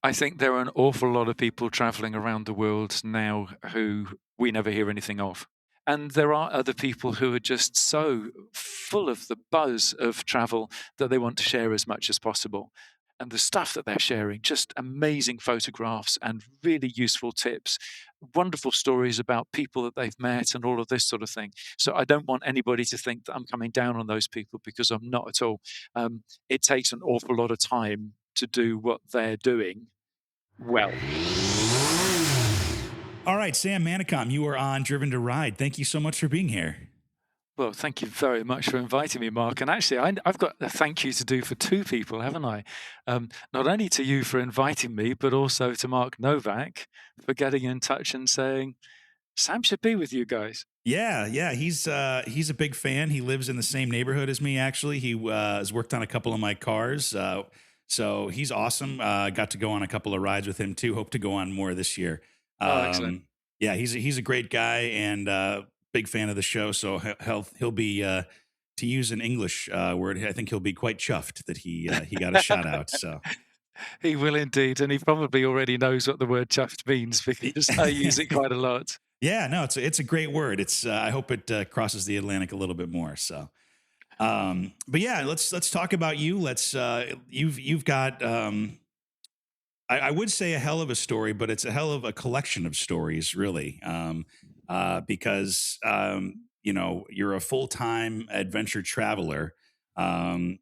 I think there are an awful lot of people traveling around the world now who we never hear anything of. And there are other people who are just so full of the buzz of travel that they want to share as much as possible. And the stuff that they're sharing, just amazing photographs and really useful tips, wonderful stories about people that they've met and all of this sort of thing. So I don't want anybody to think that I'm coming down on those people, because I'm not at all. It takes an awful lot of time to do what they're doing well. All right, Sam Manicom, you are on Driven to Ride. Thank you so much for being here. Well, thank you very much for inviting me, Mark. And actually, I've got a thank you to do for two people, haven't I? Not only to you for inviting me, but also to Mark Novak for getting in touch and saying, Sam should be with you guys. Yeah, he's a big fan. He lives in the same neighborhood as me. Actually, he has worked on a couple of my cars, so he's awesome. Got to go on a couple of rides with him too. Hope to go on more this year. Oh, excellent. Yeah, he's a great guy and big fan of the show. So he'll be to use an English word. I think he'll be quite chuffed that he got a shout out. So. He will indeed. And he probably already knows what the word chuffed means, because I use it quite a lot. Yeah, no, it's a great word. It's I hope it crosses the Atlantic a little bit more. So, but yeah, let's talk about you. Let's you've got I would say a hell of a story, but it's a hell of a collection of stories, really. Because you know you're a full time adventure traveler. Um,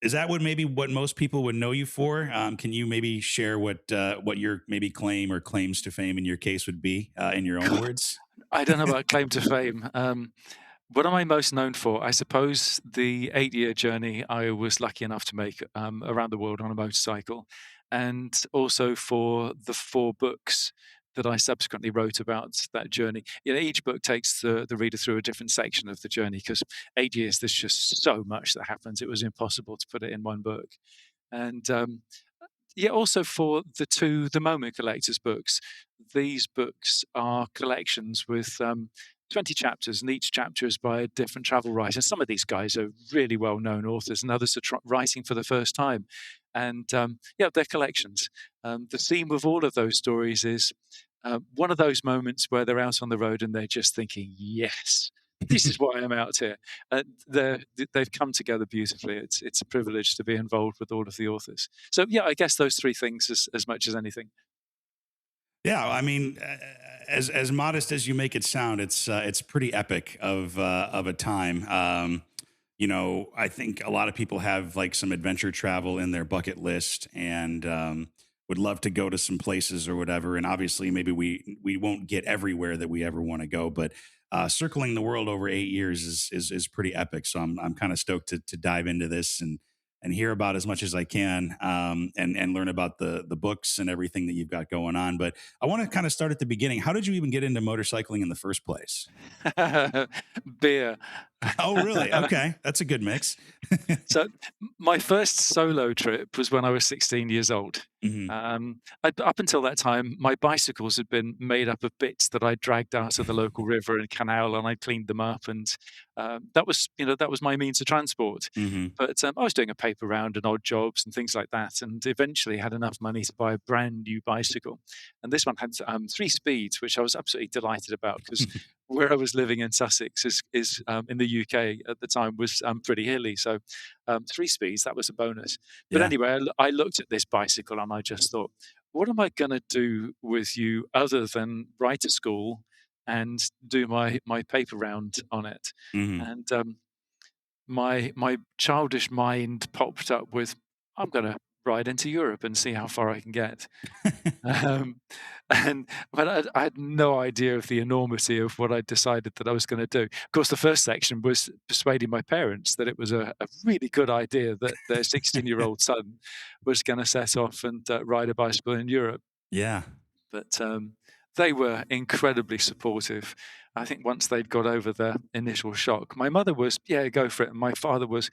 is that what most people would know you for? Can you maybe share what your maybe claim or claims to fame in your case would be in your own words? I don't know about claim to fame. What am I most known for? I suppose the 8-year journey I was lucky enough to make around the world on a motorcycle, and also for the 4 books that I subsequently wrote about that journey. You know, each book takes the reader through a different section of the journey, because 8 years, there's just so much that happens. It was impossible to put it in one book. And yeah, also for the Moment Collectors books. These books are collections with 20 chapters, and each chapter is by a different travel writer. Some of these guys are really well-known authors, and others are writing for the first time. And yeah, they're collections. The theme of all of those stories is one of those moments where they're out on the road and they're just thinking, "Yes, this is why I'm out here." They've come together beautifully. It's a privilege to be involved with all of the authors. So yeah, I guess those 3 things as much as anything. Yeah, I mean, as modest as you make it sound, it's pretty epic of a time. You know, I think a lot of people have like some adventure travel in their bucket list and would love to go to some places or whatever. And obviously, maybe we won't get everywhere that we ever want to go, but circling the world over 8 years is pretty epic. So I'm kind of stoked to dive into this and hear about as much as I can, and learn about the books and everything that you've got going on. But I want to kind of start at the beginning. How did you even get into motorcycling in the first place? Beer. Oh, really? Okay, that's a good mix. So my first solo trip was when I was 16 years old. Hmm. Up until that time, my bicycles had been made up of bits that I dragged out of the local river and canal, and I cleaned them up, and that was, that was my means of transport. Hmm. But I was doing a paper round and odd jobs and things like that, and eventually had enough money to buy a brand new bicycle. And this one had 3 speeds, which I was absolutely delighted about, because where I was living in Sussex is in the UK at the time, was pretty hilly. So 3 speeds, that was a bonus. But Yeah. anyway, I looked at this bicycle and I just thought, what am I going to do with you other than ride to school and do my paper round on it? Hmm. And my childish mind popped up with, I'm going to ride into Europe and see how far I can get. Um, but I had no idea of the enormity of what I decided that I was going to do. Of course, the first section was persuading my parents that it was a really good idea that their 16-year-old son was going to set off and ride a bicycle in Europe. Yeah. But they were incredibly supportive. I think once they'd got over the initial shock, my mother was, "Yeah, go for it," and my father was,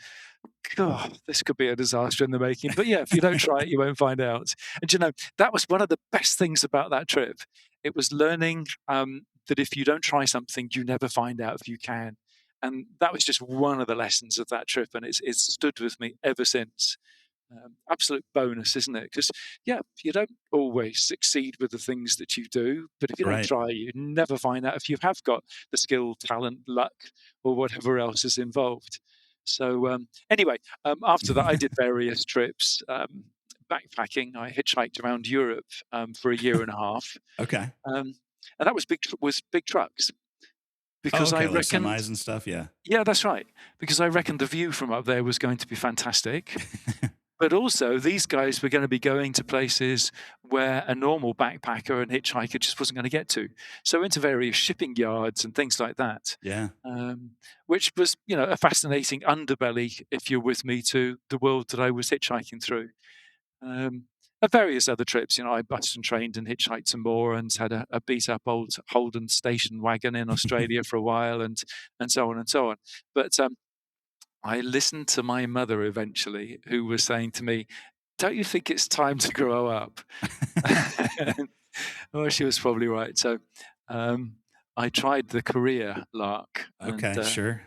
God, this could be a disaster in the making. But yeah, if you don't try it, you won't find out. And that was one of the best things about that trip. It was learning that if you don't try something, you never find out if you can. And that was just one of the lessons of that trip, and it's stood with me ever since. Absolute bonus, isn't it? Because, yeah, you don't always succeed with the things that you do, but if you don't Right. try, you never find out if you have got the skill, talent, luck, or whatever else is involved. So, anyway, after that, I did various trips, backpacking. I hitchhiked around Europe for a year and a half, Okay. um, and that was big trucks Oh, because I okay, like reckoned, semis and stuff, yeah. yeah, that's right, because I reckoned the view from up there was going to be fantastic. But also, these guys were gonna be going to places where a normal backpacker and hitchhiker just wasn't gonna get to. So into various shipping yards and things like that, Yeah. um, which was, a fascinating underbelly, if you're with me, to the world that I was hitchhiking through. Um, and various other trips, I bussed and trained and hitchhiked some more and had a beat up old Holden station wagon in Australia for a while and so on and so on. But, I listened to my mother eventually, who was saying to me, "Don't you think it's time to grow up?" Well, she was probably right. So, um, I tried the career lark, Okay, sure.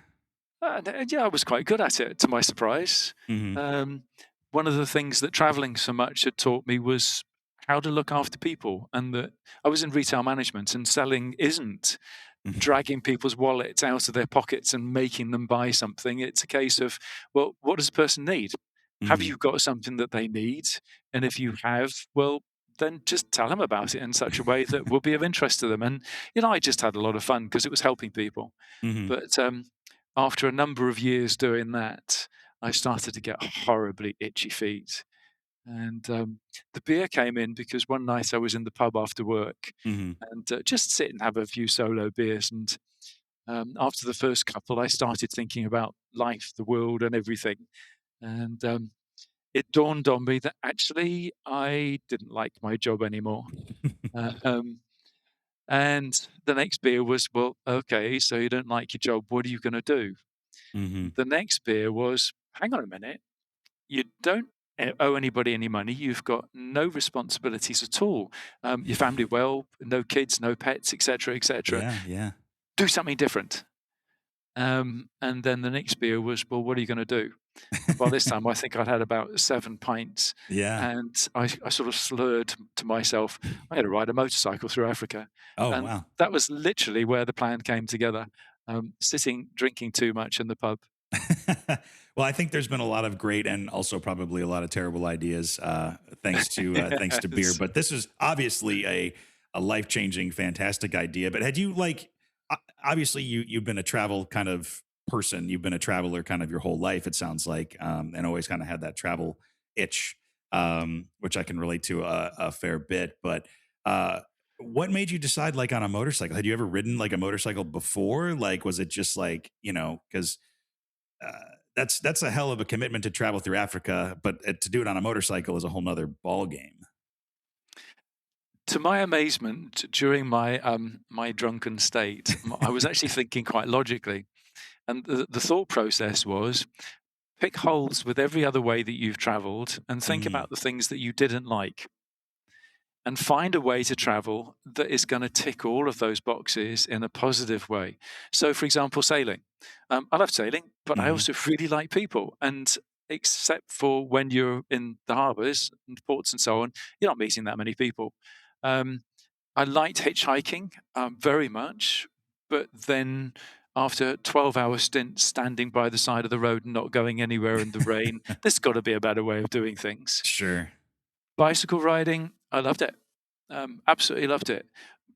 and yeah, I was quite good at it, to my surprise. Mhm. Um, one of the things that traveling so much had taught me was how to look after people, and that I was in retail management, and selling isn't Mhm. dragging people's wallets out of their pockets and making them buy something. It's a case of, well, what does a person need? Have Mhm. you got something that they need? And if you have, well, then just tell them about it in such a way that will be of interest to them. And, I just had a lot of fun because it was helping people. Mhm. But after a number of years doing that, I started to get horribly itchy feet. And the beer came in because one night I was in the pub after work Mhm. and just sit and have a few solo beers. And after the first couple, I started thinking about life, the world, and everything. And it dawned on me that actually I didn't like my job anymore. Uh, um, and the next beer was, well, okay, so you don't like your job. What are you going to do? Mhm. The next beer was, hang on a minute. You don't owe anybody any money. You've got no responsibilities at all. Your family well, no kids, no pets, etc., etc. Yeah, yeah. Do something different. And then the next beer was, well, what are you going to do? And by this time, I think I'd had about 7 pints, Yeah. and I sort of slurred to myself, "I'm going to ride a motorcycle through Africa," Oh, and wow. that was literally where the plan came together. Sitting, drinking too much in the pub. Well, I think there's been a lot of great and also probably a lot of terrible ideas, thanks to beer. Yes. But this is obviously a life changing, fantastic idea. But had you like, obviously you've been a travel kind of person, you've been a traveler kind of your whole life. It sounds like, and always kind of had that travel itch, which I can relate to a fair bit. But uh, what made you decide like on a motorcycle? Had you ever ridden like a motorcycle before? Like, was it just like because uh, that's a hell of a commitment to travel through Africa, but to do it on a motorcycle is a whole nother ball game. To my amazement, during my drunken state, I was actually thinking quite logically, and the thought process was pick holes with every other way that you've travelled, and think Mm, about the things that you didn't like, and find a way to travel that is going to tick all of those boxes in a positive way. So, for example, sailing. I love sailing, but I hmm also really like people, and except for when you're in the harbours and ports and so on, you're not meeting that many people. Um, I liked hitchhiking, very much, but then after 12-hour stints standing by the side of the road and not going anywhere in the rain, there's gotta be a better way of doing things. Sure. Bicycle riding, I loved it. Absolutely loved it.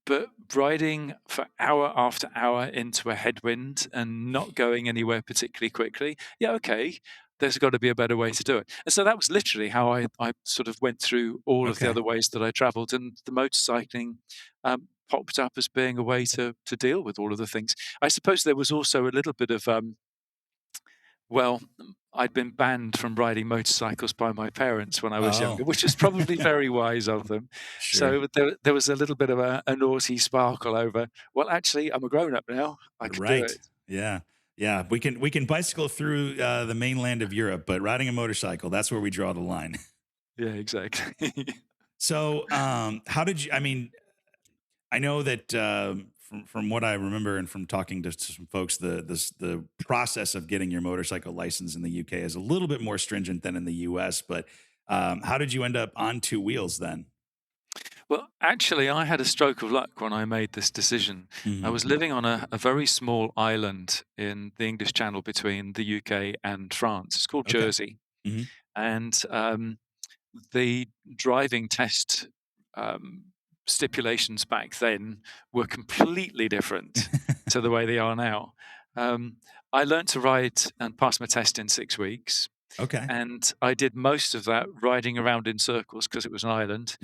But riding for hour after hour into a headwind and not going anywhere particularly quickly, yeah, okay, there's got to be a better way to do it. And so that was literally how I sort of went through all of the Okay. other ways that I traveled. And the motorcycling popped up as being a way to deal with all of the things. I suppose there was also a little bit of well, I'd been banned from riding motorcycles by my parents when I was Oh, younger, which is probably very wise of them. sure. So there was a little bit of a naughty sparkle over, well, actually, I'm a grown up now. I can do Right. it. Yeah. Yeah. We can bicycle through the mainland of Europe, but riding a motorcycle, that's where we draw the line. Yeah, exactly. So, how did you? I mean, I know that from what I remember and from talking to some folks, the process of getting your motorcycle license in the UK is a little bit more stringent than in the US. But how did you end up on two wheels then? Well, actually, I had a stroke of luck when I made this decision. I Hmm. was living on a very small island in the English Channel between the UK and France. It's called Okay. Jersey. Hmm. And the driving test um, stipulations back then were completely different to the way they are now. Um, I learned to ride and pass my test in 6 weeks. Okay. And I did most of that riding around in circles because it was an island,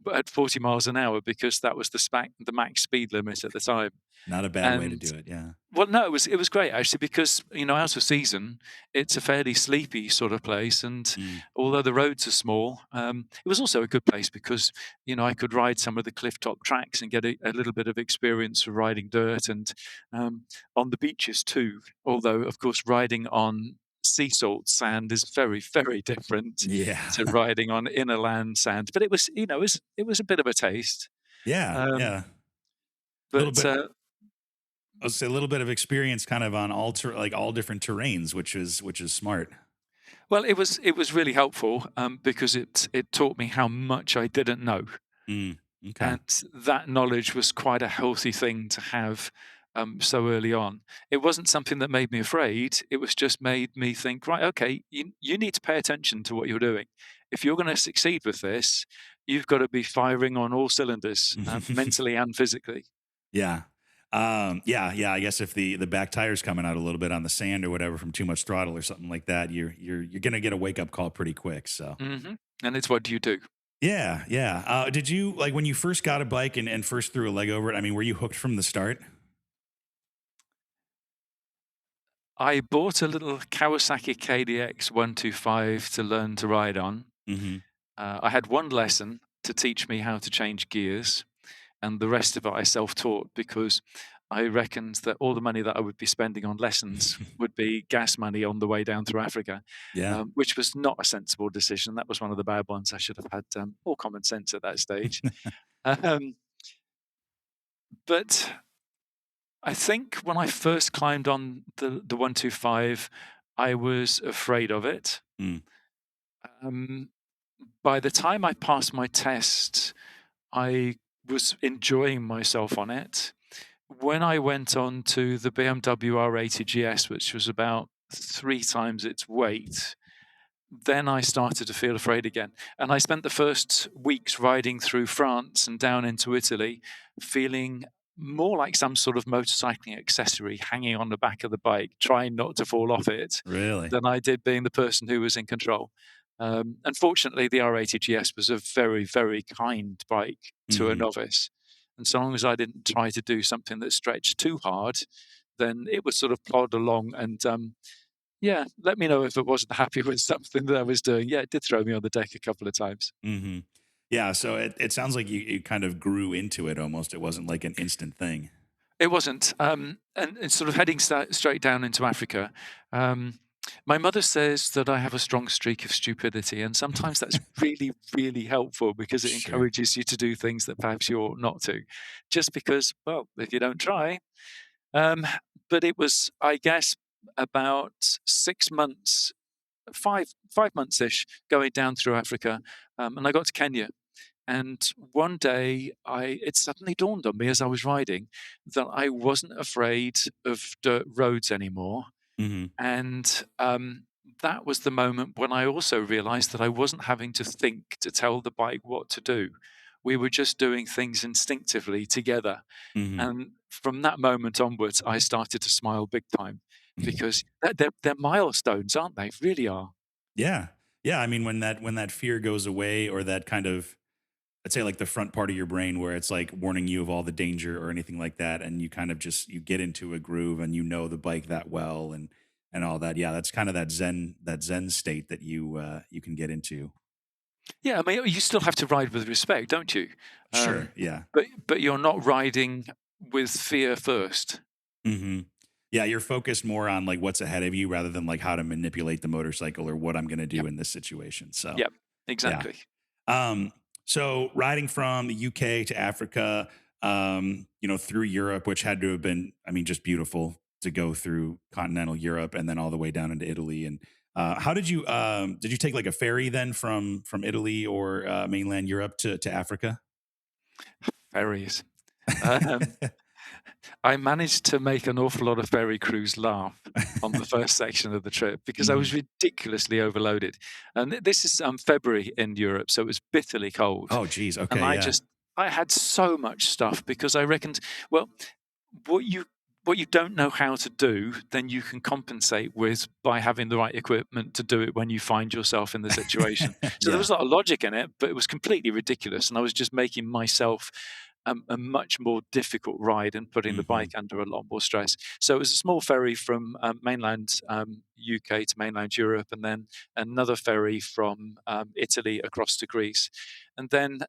but at 40 miles an hour because that was the max speed limit at the time. Not a bad way to And do it. Yeah. well, no, it was great actually because out of season, it's a fairly sleepy sort of place, and Mm. although the roads are small, it was also a good place because I could ride some of the cliff top tracks and get a little bit of experience of riding dirt and um, on the beaches too. Although, of course, riding on sea salt sand is very, very different Yeah. to riding on inner land sand. But it was a bit of a taste. Yeah. Um, Yeah. A little but bit. I would say a little bit of experience, kind of on like all different terrains, which is smart. Well, it was really helpful, because it taught me how much I didn't know, Mm. Okay. and that knowledge was quite a healthy thing to have, so early on. It wasn't something that made me afraid. It was just made me think, right, okay, you need to pay attention to what you're doing. If you're going to succeed with this, you've got to be firing on all cylinders, mentally and physically. Yeah. Yeah. I guess if the back tire's coming out a little bit on the sand or whatever from too much throttle or something like that, you're gonna get a wake up call pretty quick. So And it's what do you do? yeah, yeah. Did you like when you first got a bike and first threw a leg over it? I mean, were you hooked from the start? I bought a little Kawasaki KDX 125 to learn to ride on. Hmm. I had one lesson to teach me how to change gears, and the rest of it I self-taught because I reckoned that all the money that I would be spending on lessons would be gas money on the way down through Africa, Yeah. which was not a sensible decision. That was one of the bad ones. I should have had more common sense at that stage. Um, but I think when I first climbed on the 125, I was afraid of it. Mm. Um, by the time I passed my test, I was enjoying myself on it. When I went on to the BMW R80 GS, which was about 3 times its weight, then I started to feel afraid again. And I spent the first weeks riding through France and down into Italy, feeling more like some sort of motorcycling accessory hanging on the back of the bike, trying not to fall off it, Really? than I did being the person who was in control. Unfortunately, the R80 GS was a very, very kind bike to a Hmm. novice. And so long as I didn't try to do something that stretched too hard, then it would sort of plod along and yeah, let me know if it wasn't happy with something that I was doing. Yeah, it did throw me on the deck a couple of times. Hmm. Yeah. So it sounds like you kind of grew into it almost. It wasn't like an instant thing. It wasn't, and sort of heading straight down into Africa. Um, my mother says that I have a strong streak of stupidity, and sometimes that's really, really helpful because it Sure. encourages you to do things that perhaps you ought not to, just because, well, if you don't try. Um, but it was, I guess, about 6 months, 5 months ish, going down through Africa, and I got to Kenya. And one day, it suddenly dawned on me as I was riding that I wasn't afraid of dirt roads anymore. Hmm. And that was the moment when I also realized that I wasn't having to think to tell the bike what to do. We were just doing things instinctively together. Hmm. And from that moment onwards, I started to smile big time because they're milestones, aren't they? Really are. Yeah. Yeah. I mean, when that fear goes away, or that kind of, I'd say, like the front part of your brain where it's like warning you of all the danger or anything like that, and you kind of just you get into a groove and you know the bike that well and all that. Yeah, that's kind of that zen state that you can get into. Yeah, I mean, you still have to ride with respect, don't you? Sure. Um, Yeah. but you're not riding with fear first. Hmm. Yeah, you're focused more on like what's ahead of you rather than like how to manipulate the motorcycle or what I'm going to do Yep, in this situation. So yep, yeah. exactly. Um, so riding from the UK to Africa, through Europe, which had to have been, I mean, just beautiful to go through continental Europe and then all the way down into Italy. And how did you take like a ferry then from Italy or mainland Europe to Africa? Ferries. Um, I managed to make an awful lot of ferry crews laugh on the first section of the trip because I Hmm. was ridiculously overloaded. And this is February in Europe, so it was bitterly cold. Oh, geez. And Okay. Yeah. I had so much stuff because I reckoned, well, what you what you don't know how to do, then you can compensate with by having the right equipment to do it when you find yourself in the situation. So there Yeah. was a lot of logic in it, but it was completely ridiculous, and I was just making myself a much more difficult ride and putting the Hmm. bike under a lot more stress. So it was a small ferry from mainland UK to mainland Europe, and then another ferry from Italy across to Greece. And then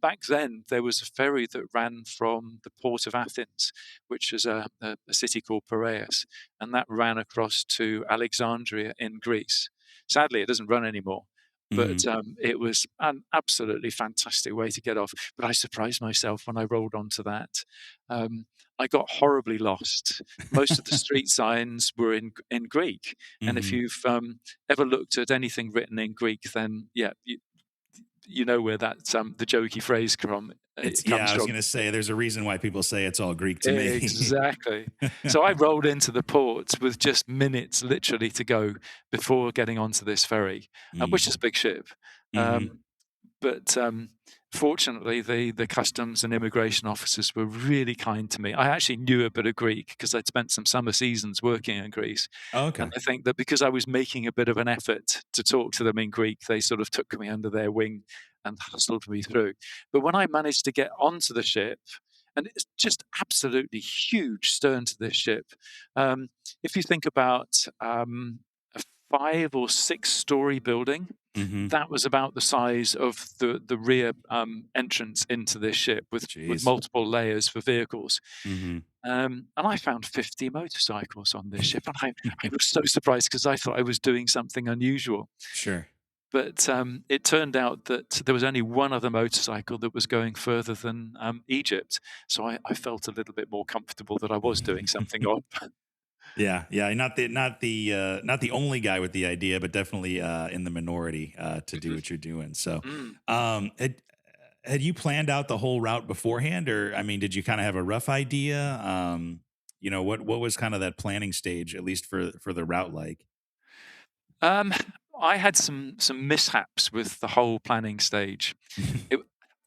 back then, there was a ferry that ran from the port of Athens, which is a city called Piraeus, and that ran across to Alexandria in Greece. Sadly, it doesn't run anymore. Hmm. But it was an absolutely fantastic way to get off. But I surprised myself when I rolled onto that. Um, I got horribly lost. Most of the street signs were in Greek, and if Hmm. you've ever looked at anything written in Greek, then yeah, you know where that the jokey phrase It's, it yeah, comes I was from. gonna say there's a reason why people say it's all Greek to me. Exactly. So I rolled into the port with just minutes literally to go before getting onto this ferry, which is a big ship. Hmm. Um, but fortunately, the customs and immigration officers were really kind to me. I actually knew a bit of Greek because I'd spent some summer seasons working in Greece, Oh, and okay. I think that because I was making a bit of an effort to talk to them in Greek, they sort of took me under their wing and hustled me through. But when I managed to get onto the ship, and it's just absolutely huge stern to this ship. Um, if you think about a 5 or 6 story building, Hmm. that was about the size of the rear entrance into this ship with Jeez. multiple layers for vehicles. Hmm. And I found 50 motorcycles on this ship, and I was so surprised because I thought I was doing something unusual. Sure. But it turned out that there was only one other motorcycle that was going further than Egypt, so I felt a little bit more comfortable that I was doing something odd. Yeah, yeah, not the only guy with the idea, but definitely in the minority to do Mhm. what you're doing. So, Mm. had you planned out the whole route beforehand, or I mean, did you kind of have a rough idea? What was kind of that planning stage, at least for the route, like? Um, I had some mishaps with the whole planning stage. It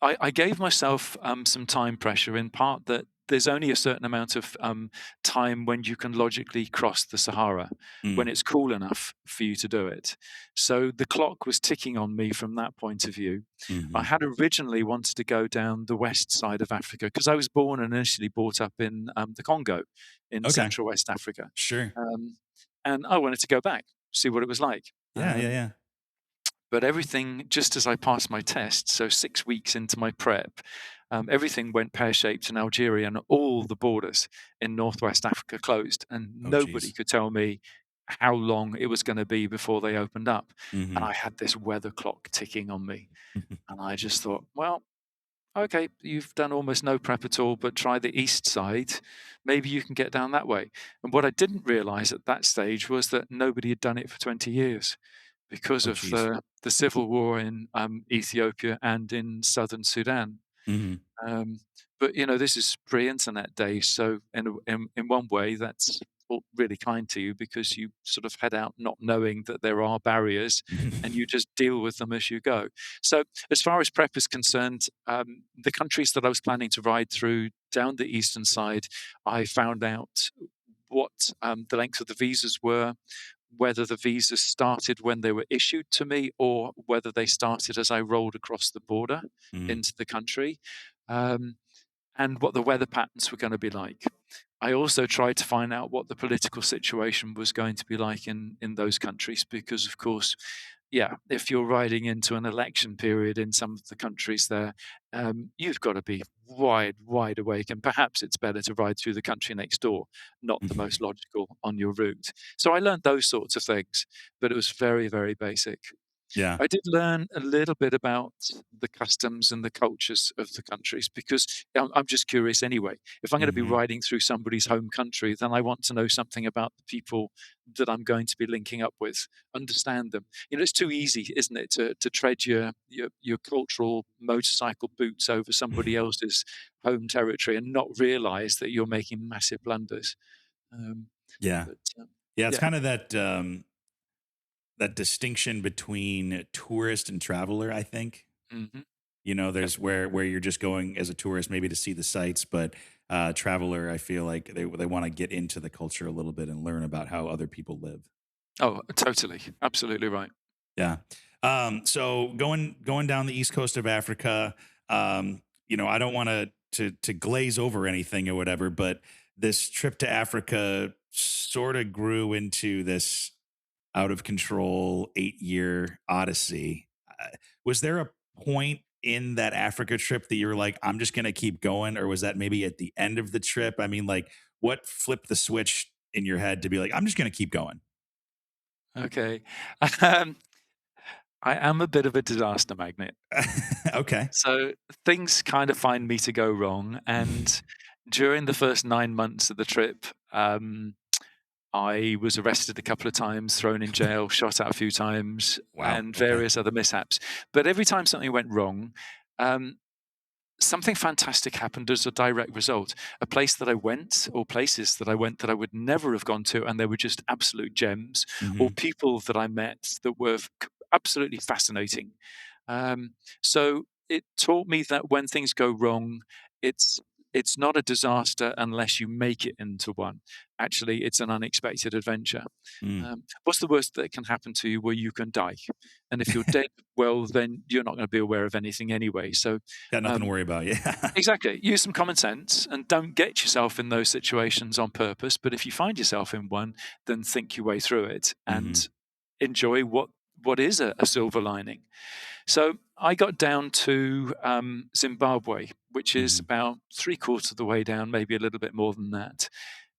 I gave myself, some time pressure in part that there's only a certain amount of, time when you can logically cross the Sahara, when Mm, it's cool enough for you to do it. So the clock was ticking on me from that point of view. I hmm. had originally wanted to go down the west side of Africa because I was born and initially brought up in, the Congo in Okay, Central West Africa, sure. um, and I wanted to go back, see what it was like. Yeah, yeah, yeah. But everything, just as I passed my test, so 6 weeks into my prep, everything went pear-shaped in Algeria, and all the borders in Northwest Africa closed, and Oh, nobody geez. could tell me how long it was gonna be before they opened up. And Hmm. I had this weather clock ticking on me, and I just thought, "Well, okay, you've done almost no prep at all, but try the east side. Maybe you can get down that way." And what I didn't realize at that stage was that nobody had done it for 20 years because Oh, of geez. the civil war in Ethiopia and in southern Sudan. Hmm. Um, but this is pre-internet days, so in one way, that's all really kind to you because you sort of head out not knowing that there are barriers, and you just deal with them as you go. So, as far as prep is concerned, the countries that I was planning to ride through down the eastern side, I found out what the length of the visas were, whether the visas started when they were issued to me or whether they started as I rolled across the border Hmm. into the country, um, and what the weather patterns were going to be like. I also tried to find out what the political situation was going to be like in those countries because, of course, yeah, if you're riding into an election period in some of the countries there, you've got to be wide awake, and perhaps it's better to ride through the country next door, not the most logical on your route. So I learned those sorts of things, but it was very, very basic. Yeah. I did learn a little bit about the customs and the cultures of the countries because I'm just curious anyway. If I'm going to be Mhm. riding through somebody's home country, then I want to know something about the people that I'm going to be linking up with, understand them. It's too easy, isn't it, to tread your cultural motorcycle boots over somebody else's home territory and not realize that you're making massive blunders. Um, Yeah. but Yeah, it's yeah. kind of that distinction between tourist and traveler, I think. Hmm. There's where you're just going as a tourist maybe to see the sights, but traveler, I feel like they want to get into the culture a little bit and learn about how other people live. Oh, totally. Absolutely right. Yeah. So going down the east coast of Africa, I don't want to glaze over anything or whatever, but this trip to Africa sort of grew into this out of control 8-year odyssey. Was there a point in that Africa trip that you're like, I'm just going to keep going? Or was that maybe at the end of the trip? I mean, like, what flipped the switch in your head to be like, I'm just going to keep going? Okay. Um, I am a bit of a disaster magnet. Okay. So things kind of find me to go wrong. And during the first 9 months of the trip, I was arrested a couple of times, thrown in jail, shot at a few times, Wow. and Okay. various other mishaps. But every time something went wrong, um, something fantastic happened as a direct result. A place that I went, or places that I went that I would never have gone to, and they were just absolute gems, or Hmm. people that I met that were absolutely fascinating. So it taught me that when things go wrong, it's it's not a disaster unless you make it into one. Actually, it's an unexpected adventure. Mm. What's the worst that can happen to you? Well, you can die, and if you're dead, well, then you're not going to be aware of anything anyway. So Got nothing to um, worry about. Yeah. exactly. Use some common sense and don't get yourself in those situations on purpose. But if you find yourself in one, then think your way through it Hmm. and enjoy what is a silver lining. So I got down to Zimbabwe, which is Hmm. about three quarters of the way down, maybe a little bit more than that.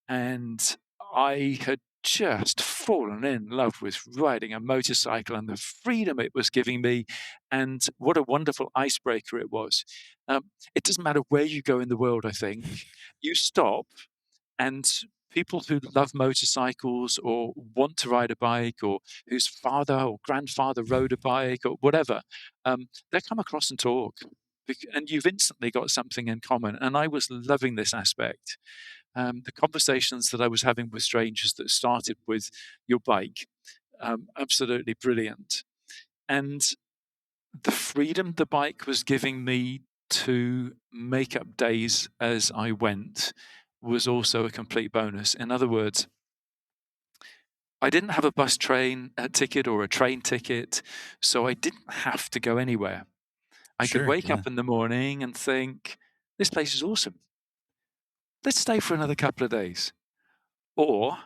And I had just fallen in love with riding a motorcycle and the freedom it was giving me, and what a wonderful icebreaker it was. It doesn't matter where you go in the world, I think, you stop and people who love motorcycles or want to ride a bike or whose father or grandfather rode a bike or whatever, they come across and talk. And you've instantly got something in common. And I was loving this aspect. The conversations that I was having with strangers that started with your bike, absolutely brilliant. And the freedom the bike was giving me to make up days as I went was also a complete bonus. In other words, I didn't have a bus train ticket or a train ticket, so I didn't have to go anywhere. I could Sure. wake Yeah. up in the morning and think, this place is awesome. Let's stay for another couple of days. Or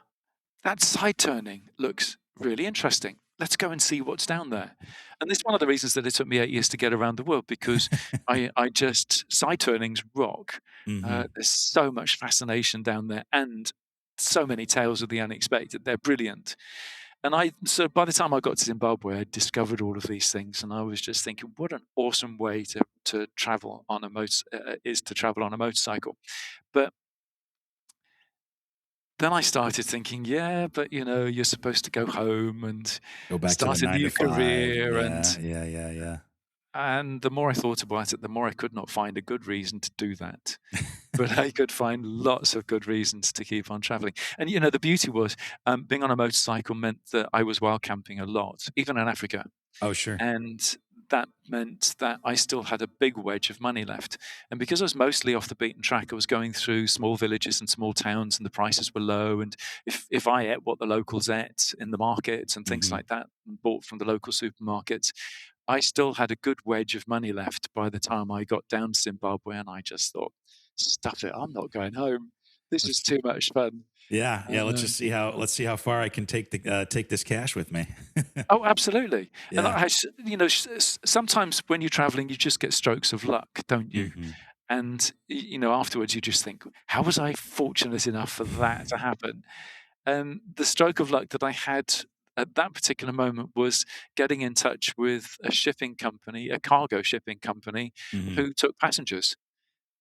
that side turning looks really interesting. Let's go and see what's down there. And this is one of the reasons that it took me 8 years to get around the world because I just side turnings rock. Hmm. There's so much fascination down there and so many tales of the unexpected. They're brilliant. So by the time I got to Zimbabwe, I discovered all of these things, and I was just thinking, what an awesome way to travel on a is to travel on a motorcycle. But then I started thinking, yeah, but you're supposed to go home and Go back to the start a nine to new five. career, Yeah. Yeah. Yeah. and the more I thought about it, the more I could not find a good reason to do that. But I could find lots of good reasons to keep on traveling. And the beauty was, being on a motorcycle meant that I was wild camping a lot, even in Africa. Oh, sure. And that meant that I still had a big wedge of money left. And because I was mostly off the beaten track, I was going through small villages and small towns, and the prices were low. And if I ate what the locals ate in the markets and things Hmm. like that, and bought from the local supermarkets, I still had a good wedge of money left by the time I got down to Zimbabwe. And I just thought, stuff it, I'm not going home. This is Let's too much fun. Yeah. Um, Let's see how far I can take this cash with me. Oh, absolutely. And Yeah. sometimes when you're traveling, you just get strokes of luck, don't you? Hmm. And afterwards, you just think, "How was I fortunate enough for that to happen?" And the stroke of luck that I had at that particular moment was getting in touch with a shipping company, a cargo shipping company, Mhm. who took passengers.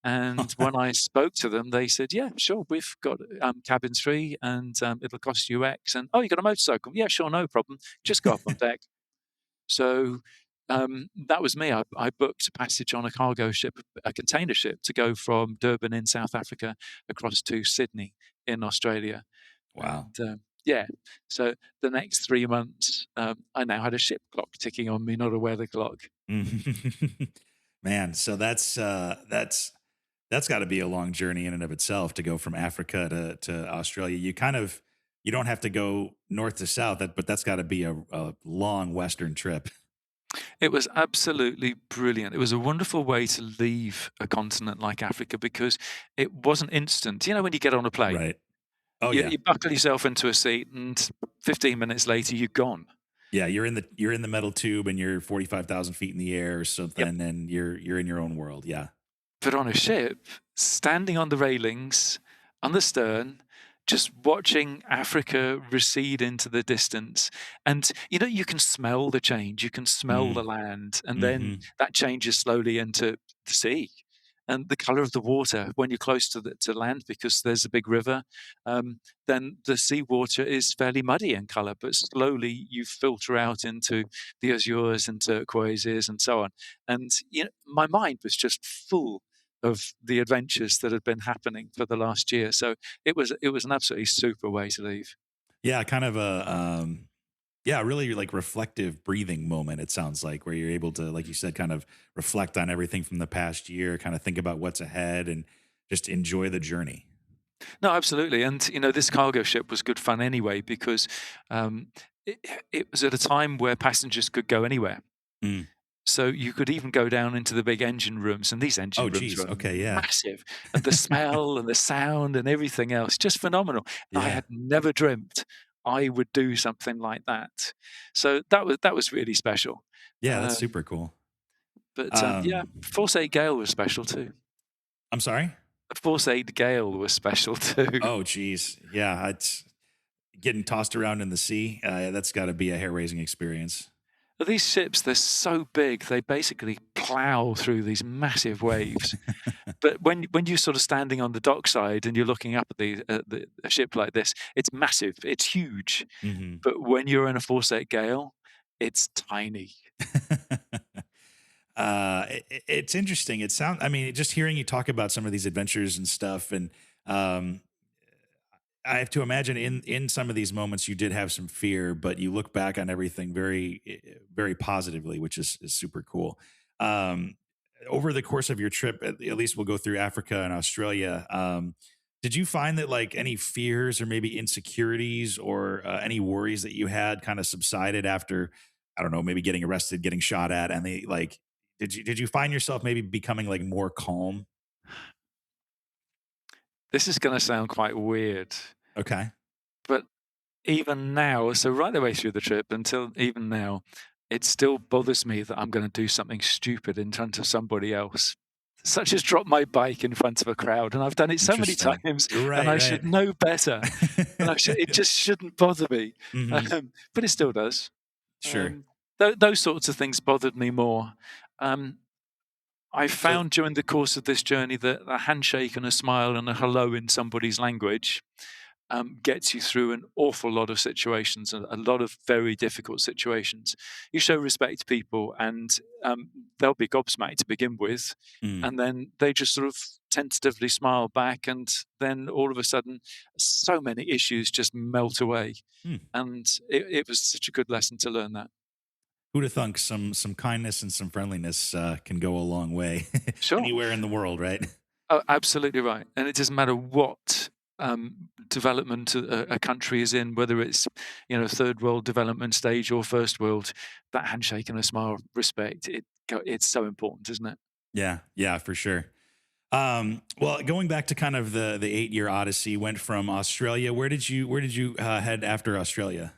And when I spoke to them, they said, "Yeah, sure, we've got cabins free, and it'll cost you X." And, "Oh, you got a motorcycle? Yeah, sure, no problem. Just go up on deck." So that was me. I booked a passage on a cargo ship, a container ship, to go from Durban in South Africa across to Sydney in Australia. Wow. And yeah, so the next 3 months, I now had a ship clock ticking on me, not a weather clock. Mhm. Man, so that's gotta be a long journey in and of itself to go from Africa to Australia. You don't have to go north to south, but that's gotta be a long Western trip. It was absolutely brilliant. It was a wonderful way to leave a continent like Africa because it wasn't instant. You know, when you get on a plane, Right. Oh, you, yeah. you buckle yourself into a seat, and 15 minutes later, you're gone. Yeah, you're in the metal tube and you're 45,000 feet in the air or Yep. something, and you're in your own world, yeah. But on a ship, standing on the railings, on the stern, just watching Africa recede into the distance. And, you can smell the change. You can smell Mm, the land. And then mhm. that changes slowly into the sea. And the color of the water when you're close to land, because there's a big river, then the seawater is fairly muddy in color, but slowly you filter out into the azures and turquoises and so on. And my mind was just full of the adventures that had been happening for the last year. So it was an absolutely super way to leave. Yeah, kind of yeah, really like reflective breathing moment, it sounds like, where you're able to, like you said, kind of reflect on everything from the past year, kind of think about what's ahead and just enjoy the journey. No, absolutely. And this cargo ship was good fun anyway because um, it, it was at a time where passengers could go anywhere. Mm. So you could even go down into the big engine rooms, and these engine Oh, rooms geez. were Okay. Yeah. massive, and the smell and the sound and everything else, just phenomenal. I Yeah. had never dreamt I would do something like that. So that was really special. Yeah. That's Um, super cool. but yeah, Um, Force 8 Gale was special too. I'm sorry. Force 8 Gale was special too. Oh, geez. Yeah. It's getting tossed around in the sea. That's got to be a hair raising experience. But these ships, they're so big, they basically plow through these massive waves. But when you're sort of standing on the dockside and you're looking up at a ship like this, it's massive, it's huge. Hmm. But when you're in a Foresight Gale, it's tiny. It's interesting. I mean, just hearing you talk about some of these adventures and stuff, and um, I have to imagine in some of these moments you did have some fear, but you look back on everything very positively, which is super cool. Um, Over the course of your trip, at least we'll go through Africa and Australia. Did you find that like any fears or maybe insecurities or any worries that you had kind of subsided after, I don't know, maybe getting arrested, getting shot at, and they like, did you find yourself maybe becoming like more calm? This is gonna sound quite weird, Okay. but even now, so right the way through the trip until even now, it still bothers me that I'm gonna do something stupid in front of somebody else, such as drop my bike in front of a crowd, and I've done it so many Interesting. times, and Right. I Right. should know better, and it just shouldn't bother me, Hmm. but it still does. Sure. Those sorts of things bothered me more. Um, I So found during the course of this journey that a handshake and a smile and a hello in somebody's language gets you through an awful lot of situations, a lot of very difficult situations. You show respect to people, and they'll be gobsmacked to begin with, mm, and then they just sort of tentatively smile back, and then all of a sudden, so many issues just melt away. mm. And it was such a good lesson to learn that. Who'd have thunk some kindness and some friendliness can go a long way Sure. anywhere in the world, right? Oh, absolutely right. And it doesn't matter what development a country is in, whether it's third world development stage or first world. That handshake and a smile, respect. It's so important, isn't it? Yeah, yeah, for sure. Well, going back to kind of the 8 year odyssey, went from Australia. Where did you head after Australia?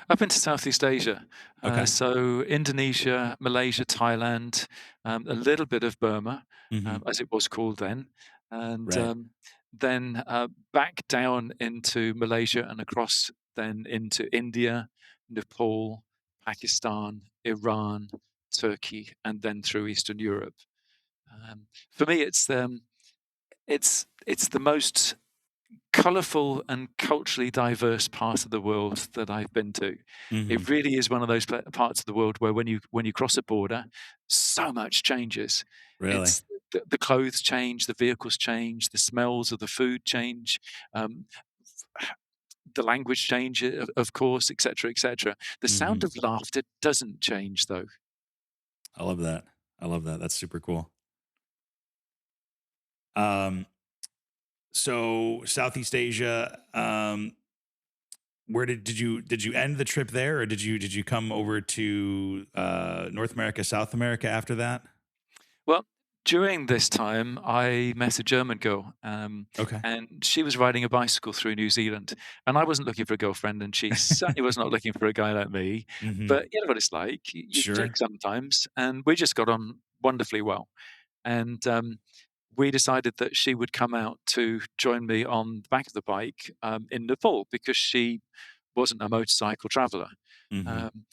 Up into Southeast Asia, Okay. so Indonesia, Malaysia, Thailand, a little bit of Burma, Hmm. as it was called then, and Right. then back down into Malaysia and across then into India, Nepal, Pakistan, Iran, Turkey, and then through Eastern Europe. For me, it's the most colourful and culturally diverse part of the world that I've been to. Hmm. It really is one of those parts of the world where when you cross a border, so much changes. Really. It's the clothes change, the vehicles change, the smells of the food change, um, the language change, of course, etc., etc. The sound Hmm. of laughter doesn't change, though. I love that. I love that. That's super cool. Um, so Southeast Asia, where did you end the trip there, or did you come over to North America, South America after that? Well, during this time, I met a German girl, Okay. and she was riding a bicycle through New Zealand. And I wasn't looking for a girlfriend, and she certainly was not looking for a guy like me. Hmm. But you know what it's like. You Sure. click sometimes, and we just got on wonderfully well. And we decided that she would come out to join me on the back of the bike in Nepal because she wasn't a motorcycle traveler. Hmm. Um,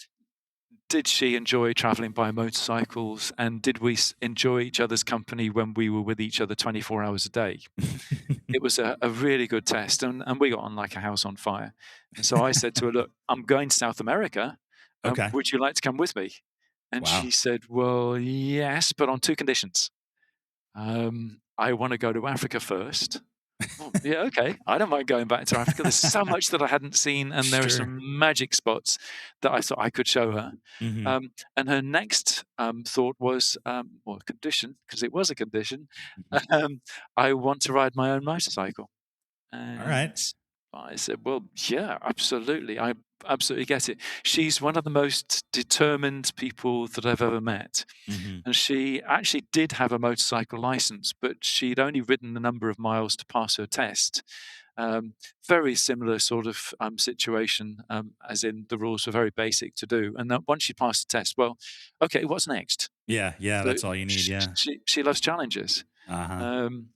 did she enjoy traveling by motorcycles, and did we enjoy each other's company when we were with each other 24 hours a day? It was a really good test, and we got on like a house on fire. And so I said to her, "Look, I'm going to South America. Okay. Would you like to come with me?" And Wow. she said, "Well, yes, but on two conditions. I want to go to Africa first." Oh, yeah, okay. I don't mind going back to Africa. There's so much that I hadn't seen, and there are Sure. some magic spots that I thought I could show her. Hmm. And her next thought was, or condition, because it was a condition, Hmm. um, I want to ride my own motorcycle. All right. And I said, "Well, yeah, absolutely. I absolutely get it." She's one of the most determined people that I've ever met. Hmm. And she actually did have a motorcycle license, but she'd only ridden a number of miles to pass her test. Um, Very similar sort of situation, as in the rules were very basic to do. And that once she passed the test, well, okay, what's next? Yeah. Yeah. So That's all you need. Yeah. she loves challenges. Uh huh. Um,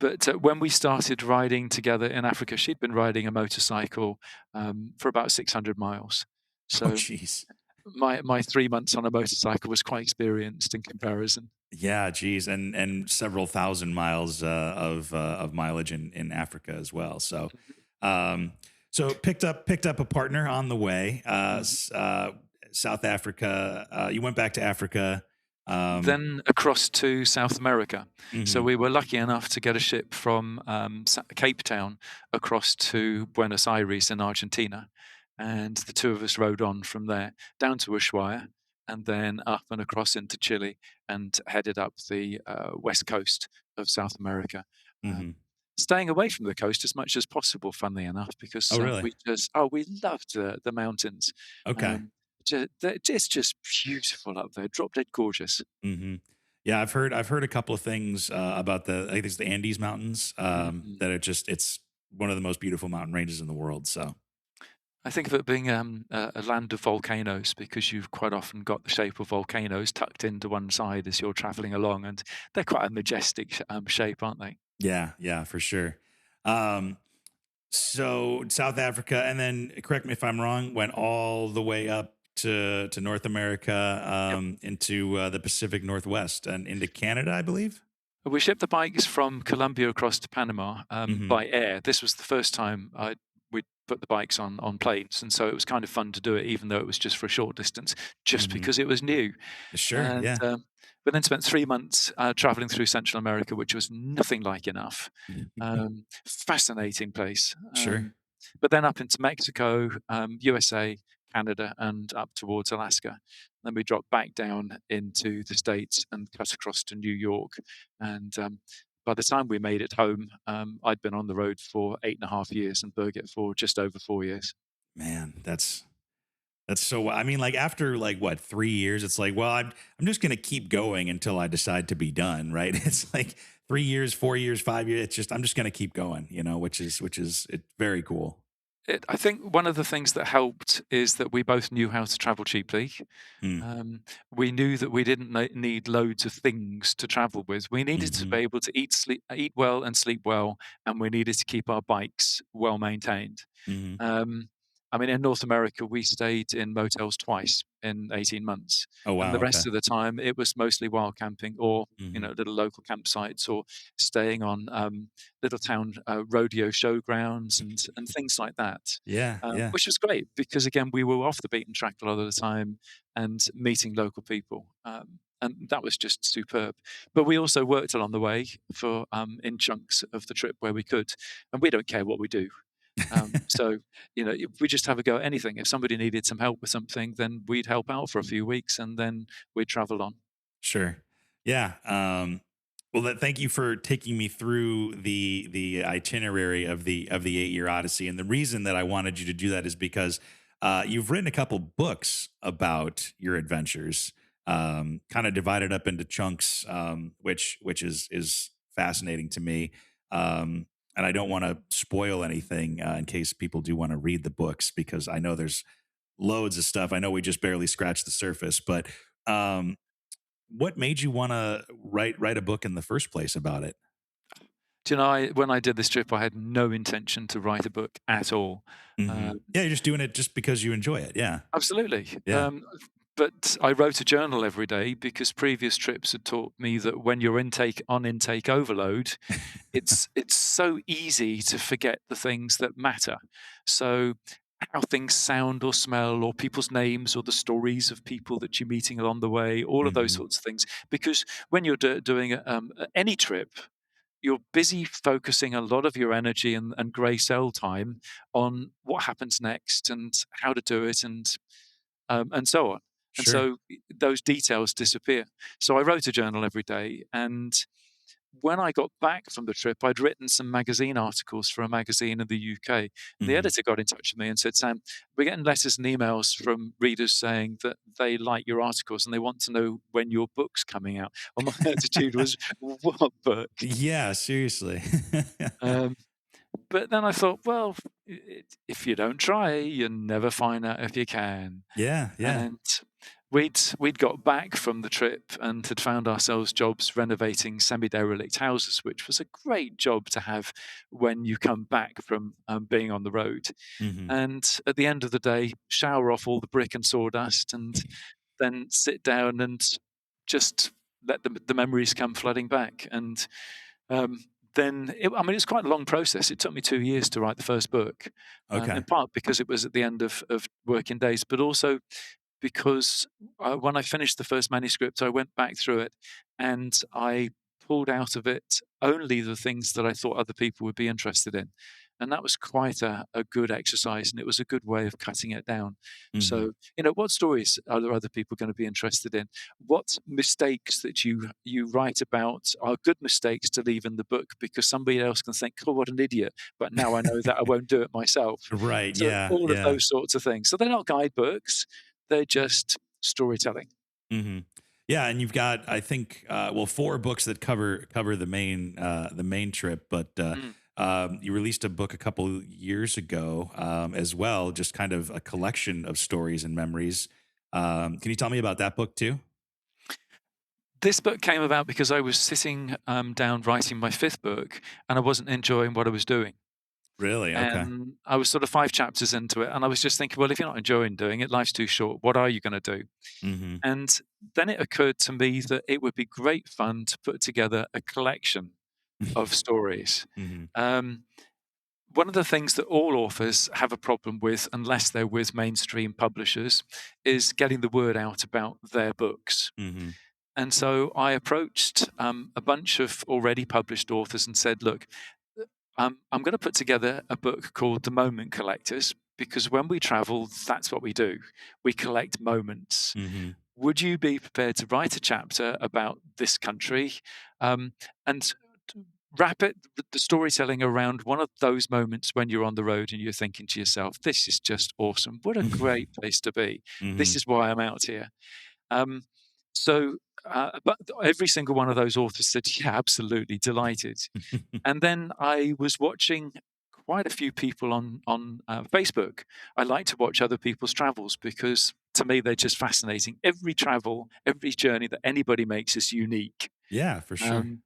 but when we started riding together in Africa, she'd been riding a motorcycle for about 600 miles. Oh, So jeez. my 3 months on a motorcycle was quite experienced in comparison. Yeah, geez, and several thousand miles of mileage in Africa as well. Um, so picked up a partner on the way. Mhm. South Africa. You went back to Africa. Um, Then across to South America. So mhm, we were lucky enough to get a ship from Cape Town across to Buenos Aires in Argentina. And the two of us rode on from there down to Ushuaia and then up and across into Chile and headed up the west coast of South America. mhm. Staying away from the coast as much as possible, funnily enough, because Oh, really? we loved the mountains. Okay. Um, it's just beautiful up there, drop dead gorgeous. Hmm. Yeah, I've heard a couple of things about I think it's the Andes Mountains. Mhm. That it's one of the most beautiful mountain ranges in the world. So I think of it being a land of volcanoes because you've quite often got the shape of volcanoes tucked into one side as you're traveling along, and they're quite a majestic shape, aren't they? yeah, yeah, for sure. Um, So South Africa, and then correct me if I'm wrong, went all the way up to North America, Yep. into the Pacific Northwest and into Canada, I believe. We shipped the bikes from Colombia across to Panama Hmm. by air. This was the first time we'd put the bikes on planes, and so it was kind of fun to do it, even though it was just for a short distance, just Hmm. because it was new. Sure. And Yeah. we then spent 3 months traveling through Central America, which was nothing like enough. Fascinating place. Sure. But then up into Mexico, USA, Canada, and up towards Alaska. Then we dropped back down into the States and cut across to New York. And by the time we made it home, I'd been on the road for 8.5 years and Birgit for just over 4 years. Man, that's so. I mean, like after like what 3 years, it's like, well, I'm just gonna keep going until I decide to be done, right? It's like 3 years, 4 years, 5 years. It's just I'm just gonna keep going, which is it's very cool. I think one of the things that helped is that we both knew how to travel cheaply. Mm. Um, we knew that we didn't need loads of things to travel with. We needed to Hmm. be able to eat well, and sleep well, and we needed to keep our bikes well maintained. Hmm. Um, I mean, in North America, we stayed in motels twice in 18 months, Oh, and the wow. Okay. rest of the time it was mostly wild camping or, Hmm. little local campsites or staying on little town rodeo showgrounds and things like that, Yeah. Yeah. which was great because again we were off the beaten track a lot of the time and meeting local people, and that was just superb. But we also worked along the way for in chunks of the trip where we could, and we don't care what we do. So, if we just have a go at anything. If somebody needed some help with something, then we'd help out for a few weeks and then we'd travel on. Sure. Yeah. Well, thank you for taking me through the itinerary of the 8 year Odyssey. And the reason that I wanted you to do that is because you've written a couple books about your adventures, kind of divided up into chunks, which is fascinating to me. And I don't want to spoil anything in case people do want to read the books, because I know there's loads of stuff. I know we just barely scratched the surface, but um, what made you wanna write a book in the first place about it? Do you know, when I did this trip, I had no intention to write a book at all. Mhm. Um, Yeah, you're just doing it just because you enjoy it. Yeah. Absolutely. Yeah. But I wrote a journal every day because previous trips had taught me that when you're intake overload, it's so easy to forget the things that matter. So how things sound or smell, or people's names, or the stories of people that you're meeting along the way, all of those Mhm. sorts of things. Because when you're doing any trip, you're busy focusing a lot of your energy and grey cell time on what happens next and how to do it and so on. And Sure. so those details disappear. So I wrote a journal every day, and when I got back from the trip, I'd written some magazine articles for a magazine in the UK, and the Mhm. editor got in touch with me and said, "Sam, we're getting letters and emails from readers saying that they like your articles and they want to know when your book's coming out." Well, my attitude was, "What book?" Yeah, seriously. Um, but then I thought, well, if you don't try, you never find out if you can. Yeah, yeah. And we'd got back from the trip and had found ourselves jobs renovating semi-derelict houses, which was a great job to have when you come back from being on the road. Mhm. And at the end of the day, shower off all the brick and sawdust, and then sit down and just let the memories come flooding back. And um, I mean, it's quite a long process. It took me 2 years to write the first book, in Okay. part because it was at the end of working days, but also because when I finished the first manuscript, I went back through it and I pulled out of it only the things that I thought other people would be interested in. And that was quite a good exercise, and it was a good way of cutting it down. Mhm. So, what stories are there other people going to be interested in? What mistakes that you write about are good mistakes to leave in the book because somebody else can think, "Oh, what an idiot!" But now I know that I won't do it myself. Right, So yeah, all of yeah. those sorts of things. So they're not guidebooks; they're just storytelling. Mhm. Yeah, and you've got, I think, well, 4 books that cover the main trip, but Mm. you released a book a couple years ago, as well, just kind of a collection of stories and memories. Can you tell me about that book too? This book came about because I was sitting down writing my fifth book, and I wasn't enjoying what I was doing. Really? Okay. And I was sort of 5 chapters into it, and I was just thinking, well, if you're not enjoying doing it, life's too short. What are you going to do? Mhm. And then it occurred to me that it would be great fun to put together a collection of stories. Mhm. Um, One of the things that all authors have a problem with, unless they're with mainstream publishers, is getting the word out about their books. Mhm. And so I approached a bunch of already published authors and said, look, I'm going to put together a book called The Moment Collectors because when we travel, that's what we do. We collect moments. Mhm. Would you be prepared to write a chapter about this country um, and wrap the storytelling around one of those moments when you're on the road and you're thinking to yourself, this is just awesome. What a great place to be. This Mhm. is why I'm out here. Um, but every single one of those authors said, yeah, absolutely delighted. And then I was watching quite a few people on Facebook. I like to watch other people's travels because to me they're just fascinating. Every travel, every journey that anybody makes is unique. Yeah, for sure. Um,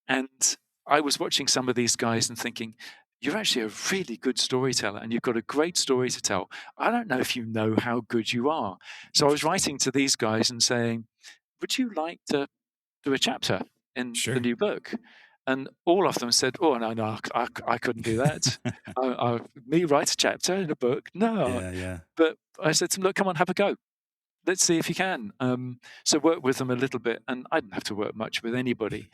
and I was watching some of these guys and thinking, you're actually a really good storyteller and you've got a great story to tell. I don't know if you know how good you are." So I was Interesting. writing to these guys and saying, "Would you like to do a chapter in the Sure. new book?" And all of them said, "Oh, no, no, I couldn't do that. Me write a chapter in a book? No." Yeah, yeah. But I said to them, "Look, come on, have a go. Let's see if you can." So work with them a little bit, and I didn't have to work much with anybody.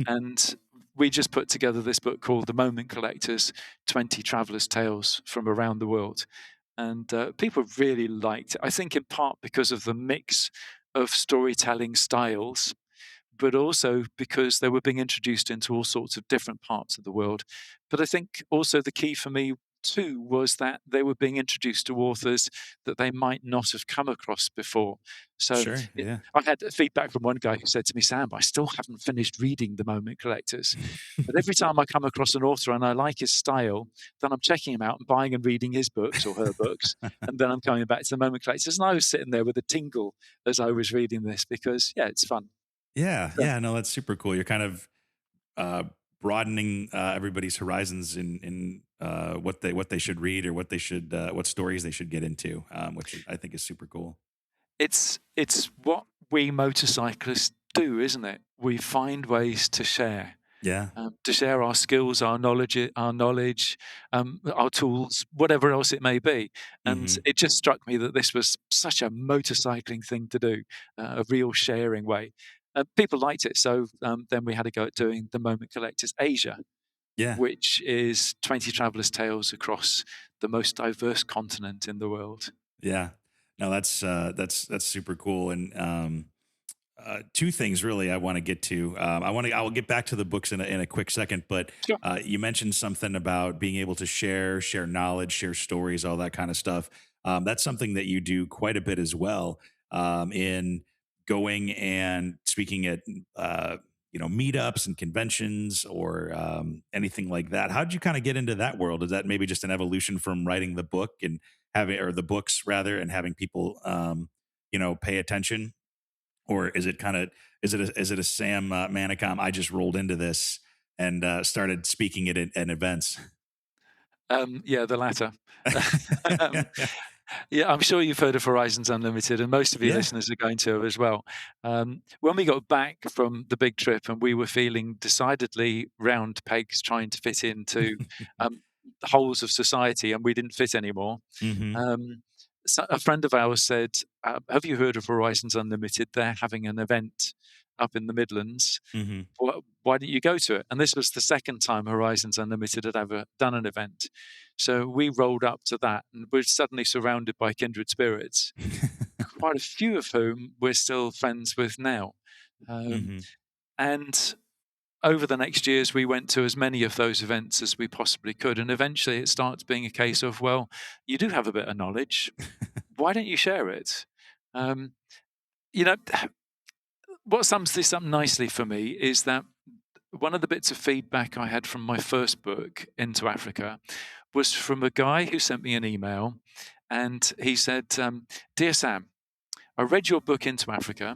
And we just put together this book called The Moment Collectors: 20 Travelers' Tales from Around the World. And people really liked it. I think in part because of the mix of storytelling styles, but also because they were being introduced into all sorts of different parts of the world. But I think also the key for me too was that they were being introduced to authors that they might not have come across before. So Sure, yeah. I had feedback from one guy who said to me, "Sam, I still haven't finished reading The Moment Collectors. But every time I come across an author and I like his style, then I'm checking him out and buying and reading his books or her books. And then I'm coming back to The Moment Collectors." And I was sitting there with a tingle as I was reading this because, yeah, it's fun. Yeah, So yeah, no, that's super cool. You're kind of uh, broadening everybody's horizons in what they should read or what stories they should get into, I think is super cool. it's what we motorcyclists do, isn't it? We find ways Yeah. to share our skills, our knowledge, our tools, whatever else it may be. And Hmm. it just struck me that this was such a motorcycling thing to do, a real sharing way. People liked it, so then we had to go at doing the Moment Collectors Asia, Yeah. which is 20 travellers' tales across the most diverse continent in the world. Yeah. No, that's super cool. And two things really I want to get to. I will get back to the books in a quick second, but Sure. you mentioned something about being able to share knowledge, share stories, all that kind of stuff. That's something that you do quite a bit as well, in going and speaking at uh, meetups and conventions or anything like that. How did you kind of get into that world? Is that maybe just an evolution from writing the book and having, or the books rather, and having people pay attention, or is it kind of, is it a Sam Manicom? I just rolled into this and started speaking at events. Yeah, the latter. Um, yeah, I'm sure you've heard of Horizons Unlimited, and most of your Yeah. listeners are going to as well. When we got back from the big trip and we were feeling decidedly round pegs trying to fit into um, holes of society, and we didn't fit anymore, Hmm. um, so a friend of ours said, "Have you heard of Horizons Unlimited? They're having an event up in the Midlands. Hmm. Why don't you go to it?" And this was the second time Horizons Unlimited had ever done an event. So we rolled up to that and we're suddenly surrounded by kindred spirits, quite a few of whom we're still friends with now. Um, Hmm. and over the next years, we went to as many of those events as we possibly could. And eventually it starts being a case of, well, you do have a bit of knowledge. Why don't you share it? Um, you know, what sums this up nicely for me is that one of the bits of feedback I had from my first book, Into Africa, was from a guy who sent me an email. And he said, "Dear Sam, I read your book, Into Africa.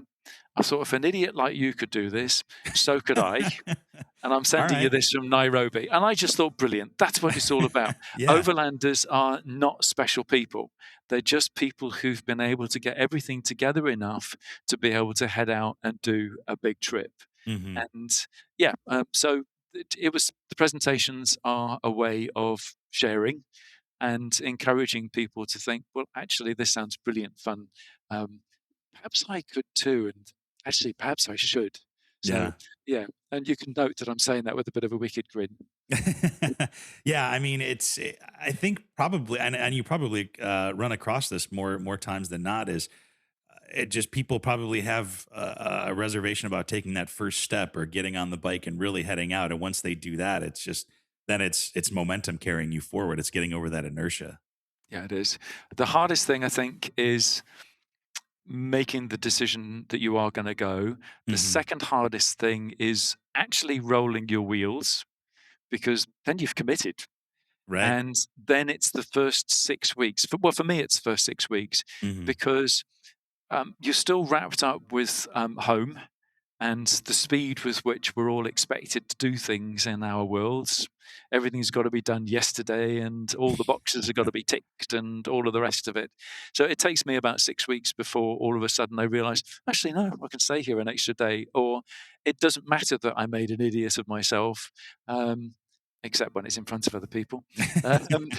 I thought if an idiot like you could do this, so could I. And I'm All sending you right. this from Nairobi." And I just thought, brilliant. That's what it's all about. Yeah. Overlanders are not special people. They're just people who've been able to get everything together enough to be able to head out and do a big trip. Hmm. And yeah, so it was the presentations are a way of sharing and encouraging people to think, well, actually, this sounds brilliant fun. Um, Perhaps I could too, and actually, perhaps I should. So Yeah. yeah, and you can note that I'm saying that with a bit of a wicked grin. Yeah, I mean, I think probably, and you probably run across this more times than not. Is it just people probably have a reservation about taking that first step or getting on the bike and really heading out, and once they do that, it's just then it's momentum carrying you forward. It's getting over that inertia. Yeah, it is. The hardest thing I think is making the decision that you are going to go. The Hmm. second hardest thing is actually rolling your wheels because then you've committed. Right. And then it's the first 6 weeks. For me, it's the first 6 weeks Hmm. because you're still wrapped up with home and the speed with which we're all expected to do things in our worlds. Everything's got to be done yesterday, and all the boxes have got to be ticked, and all of the rest of it. So it takes me about 6 weeks before all of a sudden I realize, actually, no, I can stay here an extra day, or it doesn't matter that I made an idiot of myself, um, except when it's in front of other people. Um,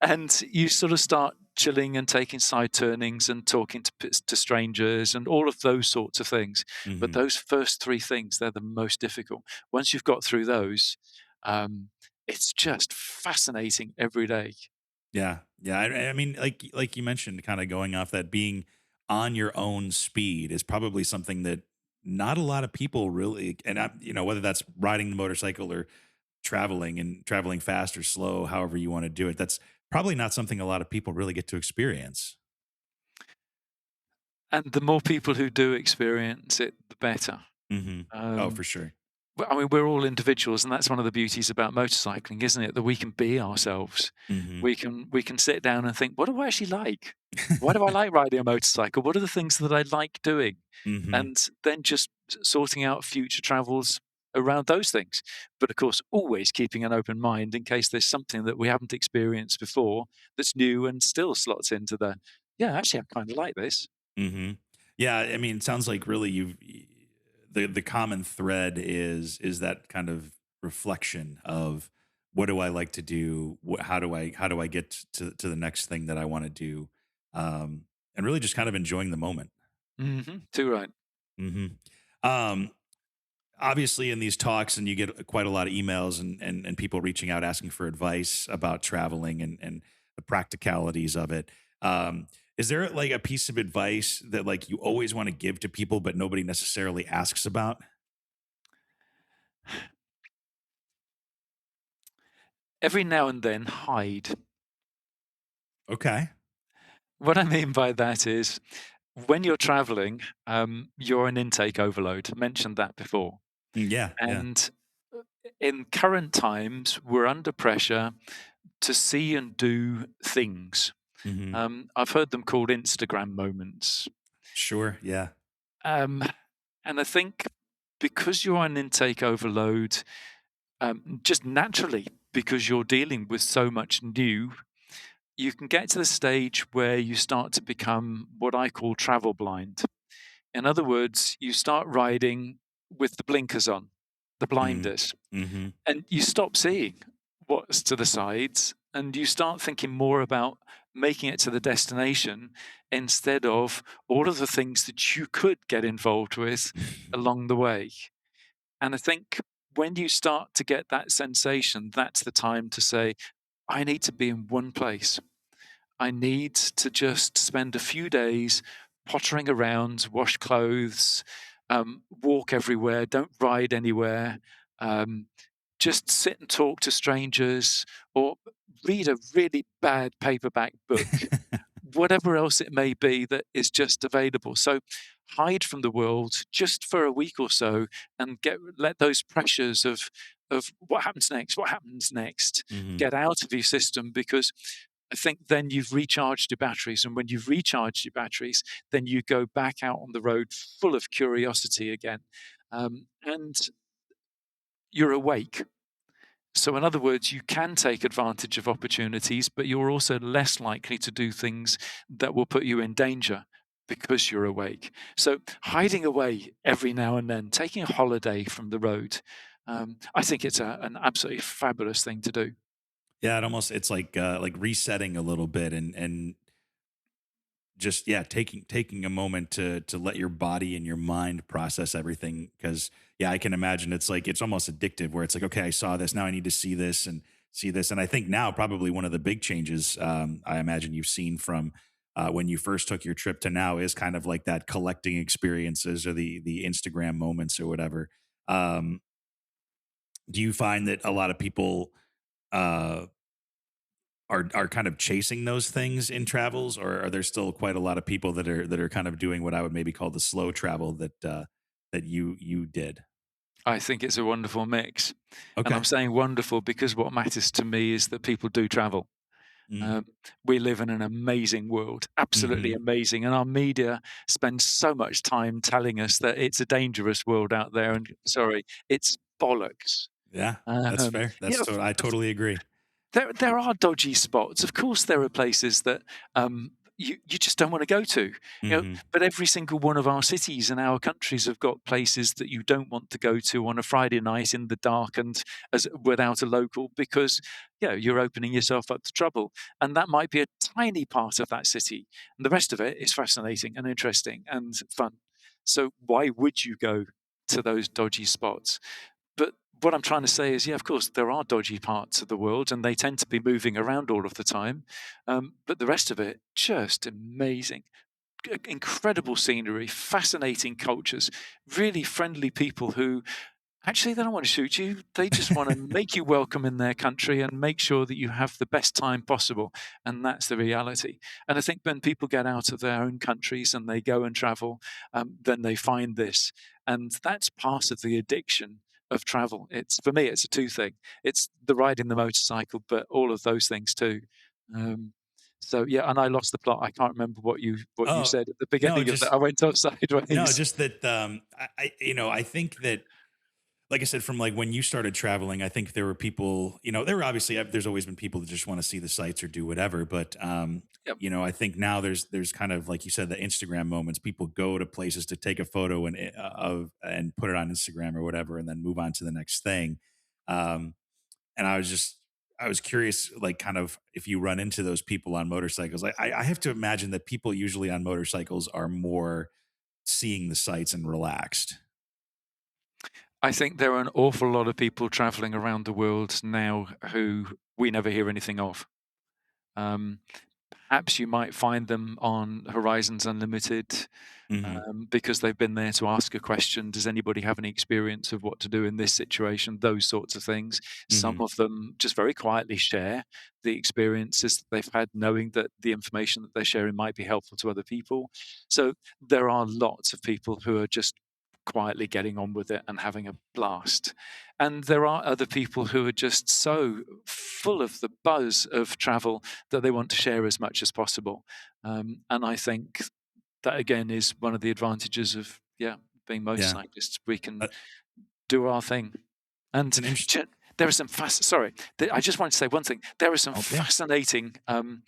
and you sort of start chilling and taking side turnings and talking to strangers and all of those sorts of things. But Mhm. those first three things, they're the most difficult. Once you've got through those, um, it's just fascinating every day. Yeah, yeah. I mean, like you mentioned, kind of going off that, being on your own speed is probably something that not a lot of people really, and whether that's riding the motorcycle or traveling fast or slow, however you want to do it, that's probably not something a lot of people really get to experience. And the more people who do experience it, the better. Hmm. Oh, Um, for sure. I mean, we're all individuals, and that's one of the beauties about motorcycling, isn't it? That we can be ourselves. Hmm. We can sit down and think, what do I actually like? Why do I like riding a motorcycle? What are the things that I like doing? Hmm. And then just sorting out future travels around those things. But of course, always keeping an open mind in case there's something that we haven't experienced before that's new and still slots into the, yeah, actually, I kind of like this. Hmm. Yeah, I mean, it sounds like really the common thread is that kind of reflection of what do I like to do, how do I get to the next thing that I want to do, and really just kind of enjoying the moment. Too right. Hmm. Um, Obviously, in these talks, and you get quite a lot of emails and people reaching out asking for advice about traveling and the practicalities of it. Is there like a piece of advice that like you always want to give to people but nobody necessarily asks about? Every now and then, hide. Okay. What I mean by that is when you're traveling, you're an intake overload. I mentioned that before. Yeah, yeah. And in current times, we're under pressure to see and do things. Hmm. I've heard them called Instagram moments. Sure. Yeah. Um, and I think because you're on intake overload, just naturally, because you're dealing with so much new, you can get to the stage where you start to become what I call travel blind. In other words, you start riding with the blinkers on, the Mm. blinders, Hmm. and you stop seeing what's to the sides and you start thinking more about making it to the destination instead of all of the things that you could get involved with along the way. And I think when you start to get that sensation, that's the time to say, I need to be in one place. I need to just spend a few days pottering around, wash clothes, walk everywhere, don't ride anywhere, um, just sit and talk to strangers, or read a really bad paperback book, whatever else it may be that is just available. So hide from the world just for a week or so and let those pressures of what happens next, Hmm. get out of your system because I think then you've recharged your batteries. And when you've recharged your batteries, then you go back out on the road full of curiosity again. And you're awake. So, in other words, you can take advantage of opportunities, but you're also less likely to do things that will put you in danger because you're awake. So, hiding away every now and then, taking a holiday from the road, I think it's an absolutely fabulous thing to do. Yeah, it's like resetting a little bit and just, yeah, taking a moment to let your body and your mind process everything, because yeah, I can imagine it's like it's almost addictive where it's like, okay, I saw this, now I need to see this and see this. And I think now probably one of the big changes, I imagine you've seen from when you first took your trip to now, is kind of like that collecting experiences or the Instagram moments or whatever. um do you find that a lot of people uh are kind of chasing those things in travels, or are there still quite a lot of people that are kind of doing what I would maybe call the slow travel that you did? I think it's a wonderful mix. And I'm Okay. saying wonderful because what matters to me is that people do travel. Mm. Um, we live in an amazing world, absolutely Mhm. amazing, and our media spends so much time telling us that it's a dangerous world out there, and sorry, it's bollocks. Yeah, that's Um, fair. yeah, I totally agree. there are dodgy spots. Of course, there are places that you just don't want to go to. Mhm. But every single one of our cities and our countries have got places that you don't want to go to on a Friday night in the dark and as without a local, because you're opening yourself up to trouble. And that might be a tiny part of that city, and the rest of it is fascinating and interesting and fun. So why would you go to those dodgy spots? But what I'm trying to say is, yeah, of course, there are dodgy parts of the world, and they tend to be moving around all of the time. But the rest of it, just amazing. Incredible scenery, fascinating cultures, really friendly people who actually they don't want to shoot you. They just want to make you welcome in their country and make sure that you have the best time possible. And that's the reality. And I think when people get out of their own countries and they go and travel, then they find this. And that's part of the addiction of travel. It's for me, it's a two thing. It's the riding the motorcycle, but all of those things too. Um, so yeah, and I lost the plot. I can't remember what you Oh, said at the no, beginning of that. just I went off no, sideways. just that, I think that, like I said, from like when you started traveling, I think there were people, there were obviously, there's always been people that just want to see the sights or do whatever. But, Yep, I think now there's kind of, like you said, the Instagram moments. People go to places to take a photo and put it on Instagram or whatever, and then move on to the next thing. Um, and I was curious, like, kind of if you run into those people on motorcycles. I have to imagine that people usually on motorcycles are more seeing the sights and relaxed. I think there are an awful lot of people traveling around the world now who we never hear anything of. Um, Perhaps you might find them on Horizons Unlimited, Hmm. because they've been there to ask a question. Does anybody have any experience of what to do in this situation? Those sorts of things. Some Hmm. of them just very quietly share the experiences that they've had, knowing that the information that they're sharing might be helpful to other people. So there are lots of people who are just quietly getting on with it and having a blast. And there are other people who are just so full of the buzz of travel that they want to share as much as possible. And I think that again is one of the advantages of being Yeah, motorcyclists. We can uh, do our thing. And it's an interesting. there are some sorry, I just wanted to say one thing. There are some Oh yeah, fascinating um,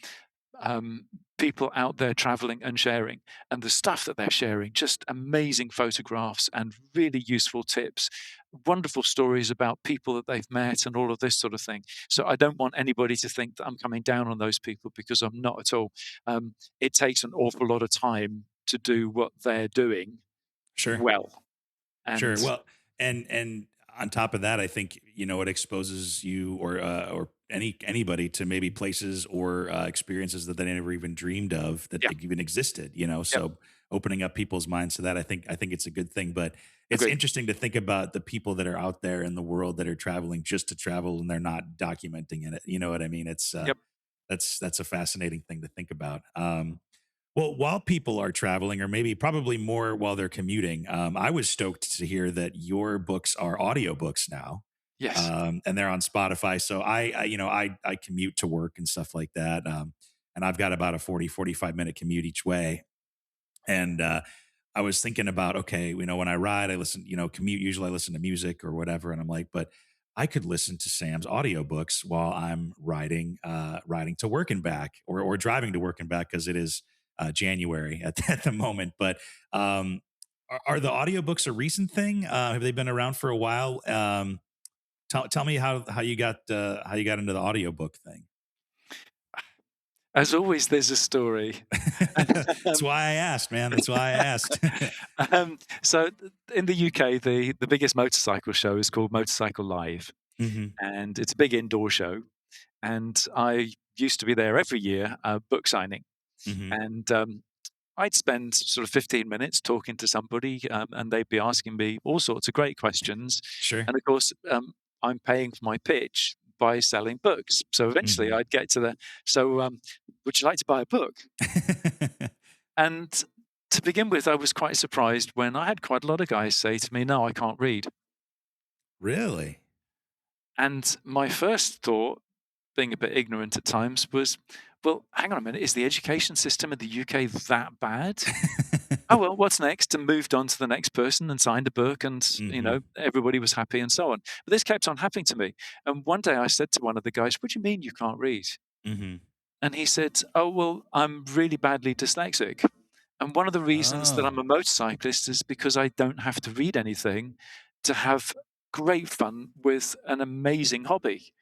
people out there traveling and sharing, and the stuff that they're sharing, just amazing photographs and really useful tips, wonderful stories about people that they've met and all of this sort of thing. So I don't want anybody to think that I'm coming down on those people, because I'm not at all. It takes an awful lot of time to do what they're doing sure. well. Sure. And Well, and on top of that, I think it exposes you or anybody to maybe places or experiences that they never even dreamed of that yeah, they even existed. yep, So opening up people's minds to that, I think it's a good thing. But it's agreed. interesting to think about the people that are out there in the world that are traveling just to travel and they're not documenting in it. You know what I mean? It's Yep. that's a fascinating thing to think about. Well, while people are traveling, or maybe probably more while they're commuting, I was stoked to hear that your books are audiobooks now, Yes. and they're on Spotify. So I commute to work and stuff like that, and I've got about a 45 minute commute each way. And I was thinking about, okay, when I ride, I listen, commute, usually I listen to music or whatever. And I'm like, but I could listen to Sam's audiobooks while I'm riding to work and back, or driving to work and back, because it is January at the moment. But are the audiobooks a recent thing? Have they been around for a while? Tell me how you got into the audiobook thing. As always, there's a story. That's Um, why I asked, man. That's why I asked. so in the UK, the biggest motorcycle show is called Motorcycle Live, Hmm. and it's a big indoor show. And I used to be there every year, book signing, Hmm. and I'd spend sort of 15 minutes talking to somebody, and they'd be asking me all sorts of great questions. Sure. And of course, I'm paying for my pitch by selling books. So eventually, Mhm. I'd get to the so. Would you like to buy a book? And to begin with, I was quite surprised when I had quite a lot of guys say to me, "No, I can't read." Really? And my first thought being a bit ignorant at times, was, well, hang on a minute, is the education system in the UK that bad? Oh, well, what's next? And moved on to the next person and signed a book, and, Mhm. everybody was happy and so on. But this kept on happening to me. And one day I said to one of the guys, "What do you mean you can't read?" Mhm. And he said, "Oh, well, I'm really badly dyslexic. And one of the reasons that I'm Oh. a motorcyclist is because I don't have to read anything to have great fun with an amazing hobby."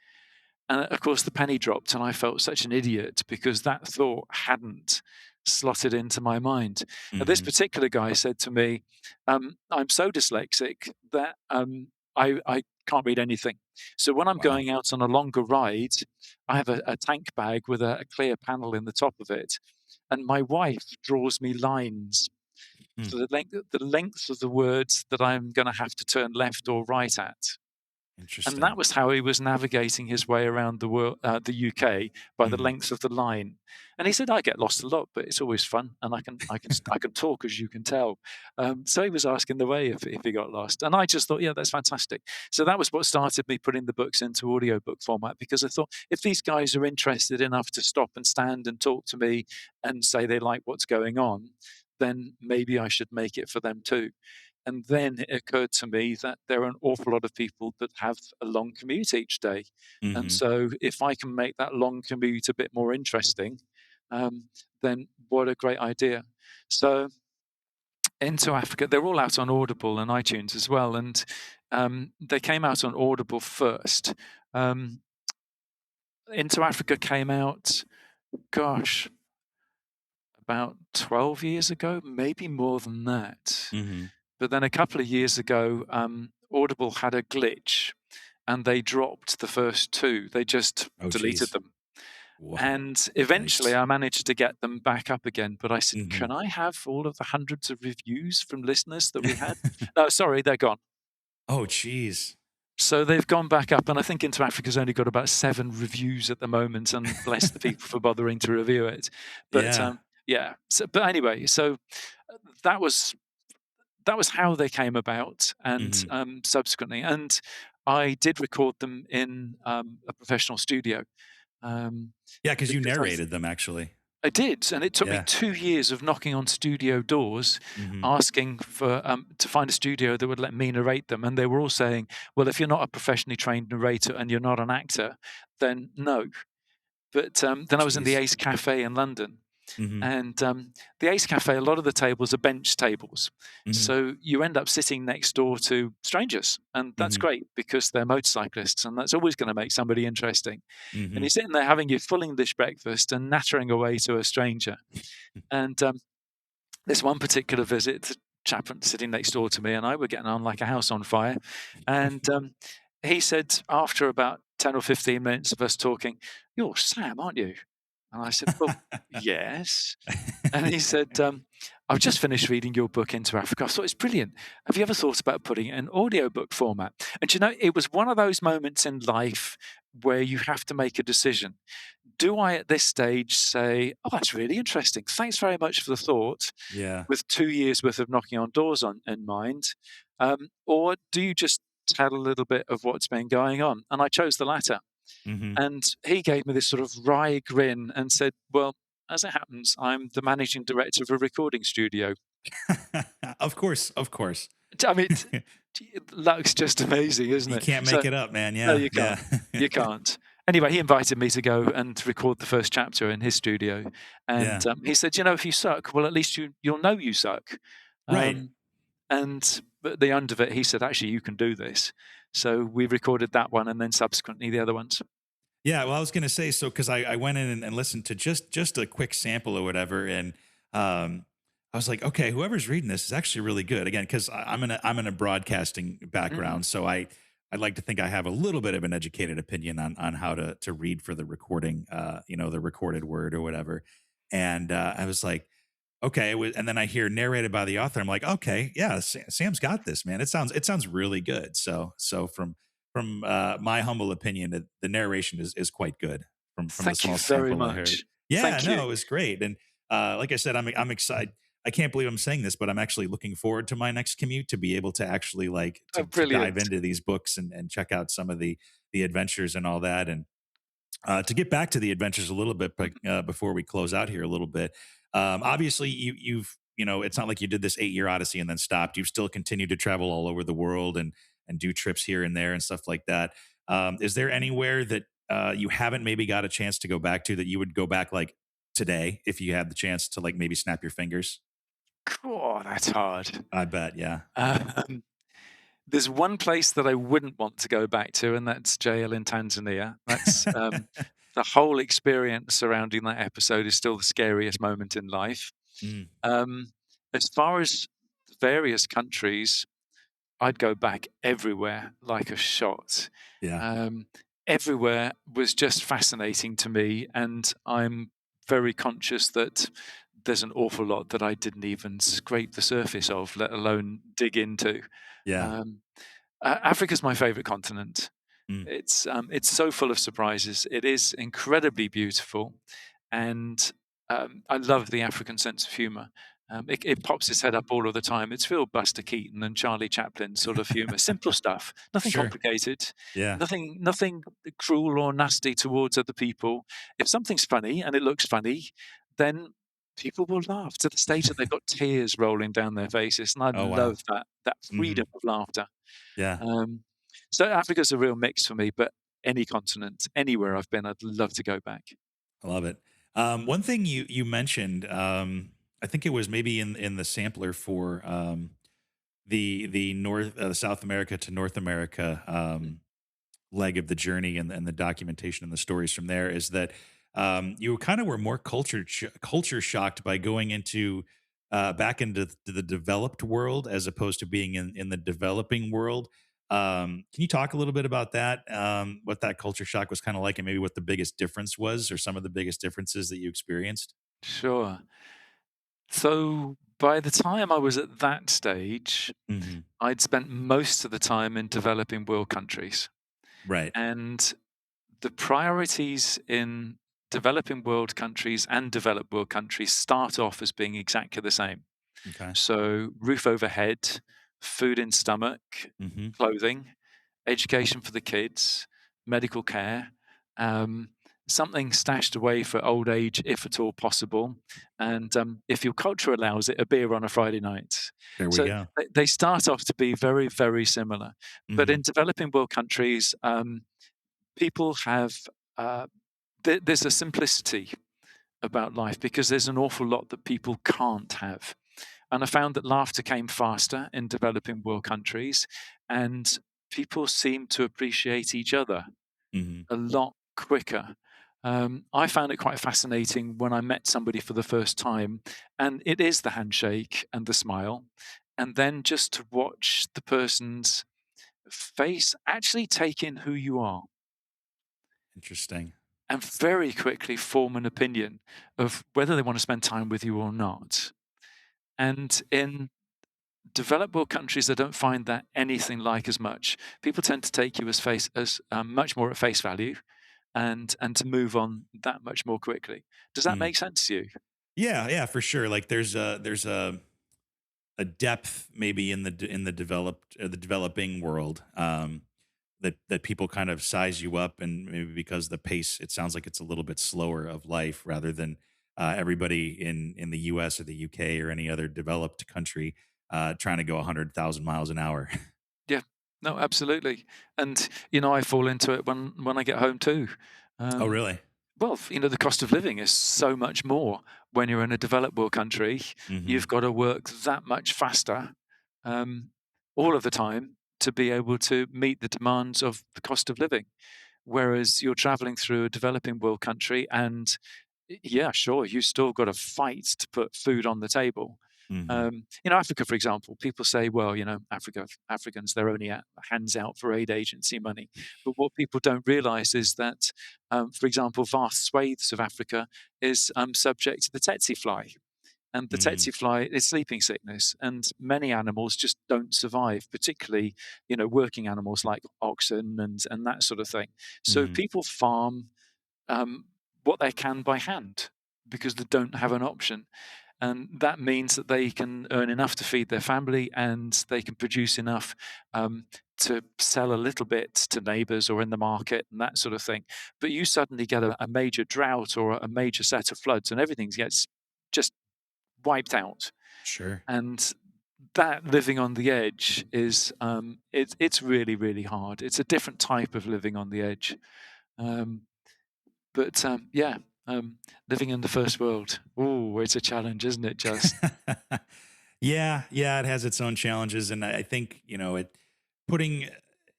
And of course, the penny dropped, and I felt such an idiot because that thought hadn't slotted into my mind. Now, this Mhm. particular guy said to me, "I'm so dyslexic that I can't read anything. So when I'm Wow. going out on a longer ride, I have a tank bag with a clear panel in the top of it, and my wife draws me lines Hmm. for the length of the words that I'm going to have to turn left or right at." And that Interesting. was how he was navigating his way around the UK, by the Mhm. length of the line. And he said, "I get lost a lot, but it's always fun, and I can talk, as you can tell." So he was asking the way if he got lost, and I just thought, yeah, that's fantastic. So that was what started me putting the books into audiobook format, because I thought, if these guys are interested enough to stop and stand and talk to me and say they like what's going on, then maybe I should make it for them too. And then it occurred to me that there are an awful lot of people that have a long commute each day. And Mhm. so if I can make that long commute a bit more interesting, um, then what a great idea. So Into Africa, they're all out on Audible and iTunes as well. And they came out on Audible first. Um, Into Africa came out, gosh, about 12 years ago, maybe more than that. Mhm. But then a couple of years ago, Audible had a glitch and they dropped the first two. They just Oh, deleted geez. them. Whoa. And eventually Yikes. I managed to get them back up again. But I said, Mhm. "Can I have all of the hundreds of reviews from listeners that we had?" No, sorry, they're gone. Oh, geez. So they've gone back up. And I think Into Africa's only got about 7 reviews at the moment. And bless the people for bothering to review it. But Yeah. yeah. But anyway, so that was that was how they came about, and Mhm. subsequently, and I did record them in a professional studio, Yeah, 'cause you because narrated them actually. I did, and it took me Yeah. 2 years of knocking on studio doors, Mhm. asking for to find a studio that would let me narrate them, and they were all saying, "Well, if you're not a professionally trained narrator and you're not an actor, then no." But then I was in the Jeez. Ace Cafe in London. Mhm. And the Ace Cafe, a lot of the tables are bench tables. Mhm. So you end up sitting next door to strangers. And that's Mhm. great because they're motorcyclists. And that's always going to make somebody interesting. And Mhm. you're sitting there having your full English breakfast and nattering away to a stranger. And this one particular visit, the chap sitting next door to me and I were getting on like a house on fire. And he said, after about 10 or 15 minutes of us talking, "You're Sam, aren't you?" And I said, "Well, yes." And he said, "I've just finished reading your book, Into Africa. I thought it's brilliant. Have you ever thought about putting it in audiobook format?" And it was one of those moments in life where you have to make a decision. Do I, at this stage, say, "Oh, that's really interesting. Thanks very much for the thought," Yeah. with 2 years worth of knocking on doors in mind? Or do you just tell a little bit of what's been going on? And I chose the latter. Mhm. And he gave me this sort of wry grin and said, "Well, as it happens, I'm the managing director of a recording studio." Of course, of course. I mean, luck's just amazing, isn't You it? can't So, make it up, man. no, Yeah, you yeah. can't. You can't. Anyway, he invited me to go and record the first chapter in his studio, and Yeah. he said, "If you suck, well, at least you'll know you suck." Right. Um, and but the end of it, he said, "Actually, you can do this." So we recorded that one, and then subsequently the other ones. Yeah, well, I was gonna say so because I went in and listened to just a quick sample or whatever, and I was like, okay, whoever's reading this is actually really good. Again, because I'm in a broadcasting Mhm. background, so I'd like to think I have a little bit of an educated opinion on how to read for the recording, the recorded word or whatever. And I was like, okay, and then I hear narrated by the author. I'm like, okay, yeah, Sam's got this, man. It sounds really good. So from my humble opinion, the narration is quite good from the Thank you small very sample I heard. much. Yeah, Thank you. no, it was great. And like I said, I'm excited. I can't believe I'm saying this, but I'm actually looking forward to my next commute to be able to actually like Oh, to dive brilliant. into these books and check out some of the adventures and all that. And To get back to the adventures a little bit, but Mhm. before we close out here a little bit, obviously you've it's not like you did this 8 year odyssey and then stopped. You've still continued to travel all over the world and do trips here and there and stuff like that. Is there anywhere that you haven't maybe got a chance to go back to that you would go back like today if you had the chance to like maybe snap your fingers? Oh, that's hard. I bet, yeah. Um, there's one place that I wouldn't want to go back to, and that's jail in Tanzania. That's the whole experience surrounding that episode is still the scariest moment in life. Mm, Um, as far as various countries, I'd go back everywhere like a shot. yeah, Um, everywhere was just fascinating to me, and I'm very conscious that there's an awful lot that I didn't even scrape the surface of, let alone dig into. yeah. Um, Africa's my favorite continent. Mm, It's so full of surprises. It is incredibly beautiful, and I love the African sense of humor. It pops its head up all of the time. It's Phil Buster Keaton and Charlie Chaplin sort of humor. Simple stuff, nothing sure. complicated, Yeah. nothing cruel or nasty towards other people. If something's funny and it looks funny, then people will laugh to the stage that they've got tears rolling down their faces, and I Oh wow. love that Hmm. freedom of laughter. Yeah. Um, so Africa's a real mix for me, but any continent, anywhere I've been, I'd love to go back. I love it. One thing you mentioned, I think it was maybe in the sampler for the North South America to North America Mm. leg of the journey and the documentation and the stories from there is that you kind of were more culture shocked by going into back into the developed world as opposed to being in the developing world. Can you talk a little bit about that? What that culture shock was kind of like, and maybe what the biggest difference was, or some of the biggest differences that you experienced? Sure. So by the time I was at that stage, Hmm. I'd spent most of the time in developing world countries. Right. And the priorities in developing world countries and developed world countries start off as being exactly the same. Okay. So, roof overhead, food in stomach, Hmm. clothing, education for the kids, medical care, um, something stashed away for old age, if at all possible, and if your culture allows it, a beer on a Friday night. There we So go. they start off to be very, very similar. But Hmm. in developing world countries, people have there's a simplicity about life because there's an awful lot that people can't have. And I found that laughter came faster in developing world countries, and people seem to appreciate each other Hmm. a lot quicker. I found it quite fascinating when I met somebody for the first time, and it is the handshake and the smile, and then just to watch the person's face actually take in who you are Interesting. and very quickly form an opinion of whether they want to spend time with you or not. And in developed world countries, I don't find that anything like as much. People tend to take you as much more at face value, and to move on that much more quickly. Does that Mm. make sense to you? Yeah, yeah, for sure. Like there's a depth maybe in the developed the developing world that people kind of size you up, and maybe because the pace, it sounds like it's a little bit slower of life rather than everybody in the US or the UK or any other developed country trying to go 100,000 miles an hour. Yeah. No, absolutely. And I fall into it when I get home too. Oh Um, really? Well, the cost of living is so much more when you're in a developed world country. Hmm. You've got to work that much faster, um, all of the time to be able to meet the demands of the cost of living. Whereas you're traveling through a developing world country, and yeah, sure, you still got to fight to put food on the table. Hmm. Africa, for example, people say, well, Africans, they're only hands out for aid agency money. But what people don't realize is that, for example, vast swathes of Africa is subject to the tsetse fly. And the Hmm. tsetse fly is sleeping sickness, and many animals just don't survive, particularly, working animals like oxen and that sort of thing. So Hmm. people farm um, what they can by hand because they don't have an option. And that means that they can earn enough to feed their family and they can produce enough um, to sell a little bit to neighbors or in the market and that sort of thing. But you suddenly get a major drought or a major set of floods, and everything gets just wiped out. Sure. And that living on the edge is it's really really hard. It's a different type of living on the edge. Um, but yeah, living in the first world, oh, it's a challenge, isn't it? Just Yeah, yeah, it has its own challenges, and I think putting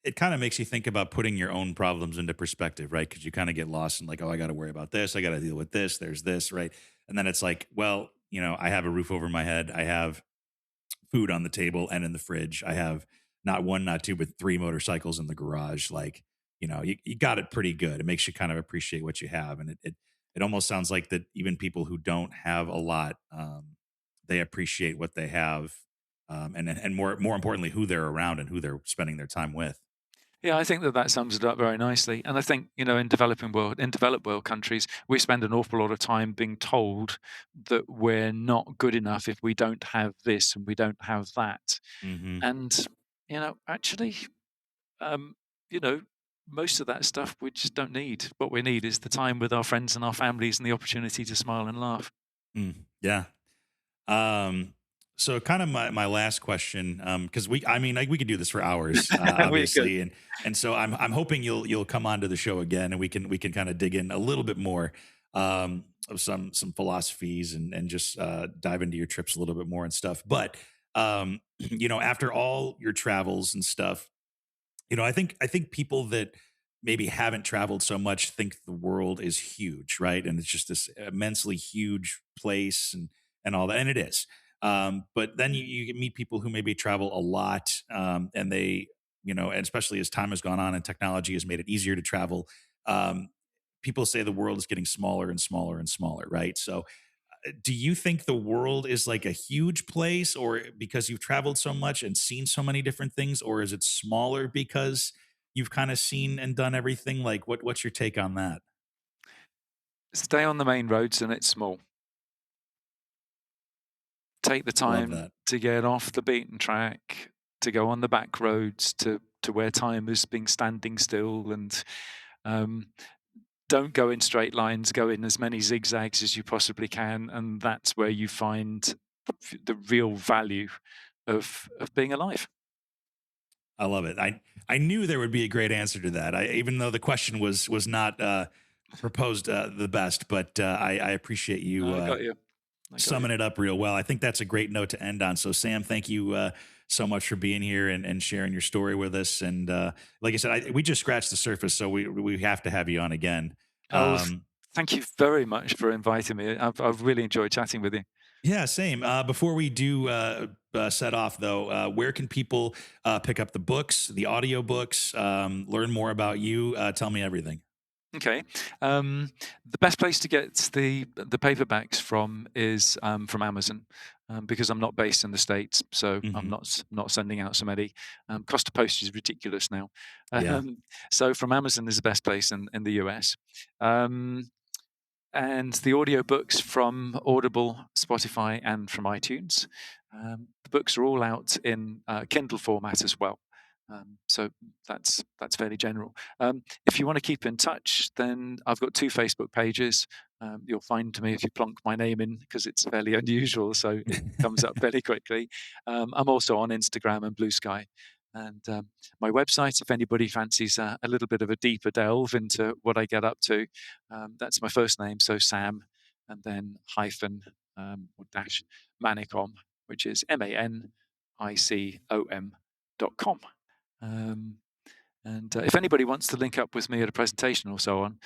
it kind of makes you think about putting your own problems into perspective, right? Because you kind of get lost in like, oh, I got to worry about this, I got to deal with this. There's this, right? And then it's like, well, I have a roof over my head, I have food on the table and in the fridge. I have not one, not two, but three motorcycles in the garage. Like, you got it pretty good. It makes you kind of appreciate what you have. And it almost sounds like that even people who don't have a lot, they appreciate what they have. And more importantly, who they're around and who they're spending their time with. yeah, I think that that sums it up very nicely. And I think, in developed world countries, we spend an awful lot of time being told that we're not good enough if we don't have this and we don't have that. Hmm. And, actually, um, you know, most of that stuff we just don't need. What we need is the time with our friends and our families and the opportunity to smile and laugh. Yeah. Um, so kind of my last question, because I mean, like we could do this for hours, We could. obviously, and so I'm hoping you'll come onto the show again, and we can kind of dig in a little bit more, of some philosophies and just dive into your trips a little bit more and stuff. But after all your travels and stuff, I think people that maybe haven't traveled so much think the world is huge, right? And it's just this immensely huge place and all that, and it is. But then you meet people who maybe travel a lot, and they, and especially as time has gone on and technology has made it easier to travel. Um, People say the world is getting smaller and smaller and smaller, right? So do you think the world is like a huge place, or because you've traveled so much and seen so many different things, or is it smaller because you've kind of seen and done everything? Like what's your take on that? Stay on the main roads and it's small. Take the I love time that. to get off the beaten track, to go on the back roads to where time has been standing still, and um, don't go in straight lines. Go in as many zigzags as you possibly can, and that's where you find the real value of being alive. I love it. I knew there would be a great answer to that. Even though the question was not proposed the best, but I appreciate you I got you. I got you. summing it up real well. I think that's a great note to end on. So, Sam, thank you so much for being here and sharing your story with us. And like I said, we just scratched the surface, so we have to have you on again. Oh, Um, thank you very much for inviting me. I've really enjoyed chatting with you. yeah, same. Before we do set off, though, where can people pick up the books, the audio books, learn more about you? Tell me everything. Okay. The best place to get the paperbacks from is from Amazon, because I'm not based in the States, so I'm Hmm. not sending out so many. Cost of postage is ridiculous now. Yeah. So from Amazon is the best place in the US. Um, and the audiobooks from Audible, Spotify, and from iTunes. The books are all out in Kindle format as well. So that's fairly general. If you want to keep in touch, then I've got two Facebook pages. You'll find me if you plonk my name in because it's fairly unusual, so it comes up fairly quickly. I'm also on Instagram and Blue Sky. And my website, if anybody fancies a little bit of a deeper delve into what I get up to, that's my first name, so Sam, and then hyphen or dash Manicom, which is MANICOM.com. Um, and if anybody wants to link up with me at a presentation or so on,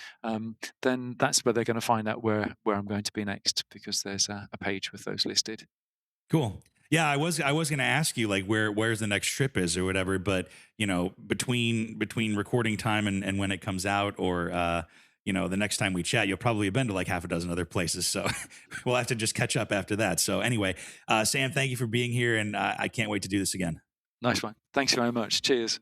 then that's where they're going to find out where I'm going to be next, because there's a page with those listed. Cool. Yeah, I was going to ask you like where's the next trip is or whatever, but between recording time and when it comes out, or the next time we chat, you'll probably have been to like half a dozen other places. So we'll have to just catch up after that. So anyway, Sam, thank you for being here, and I can't wait to do this again. Nice one. Thanks very much. Cheers.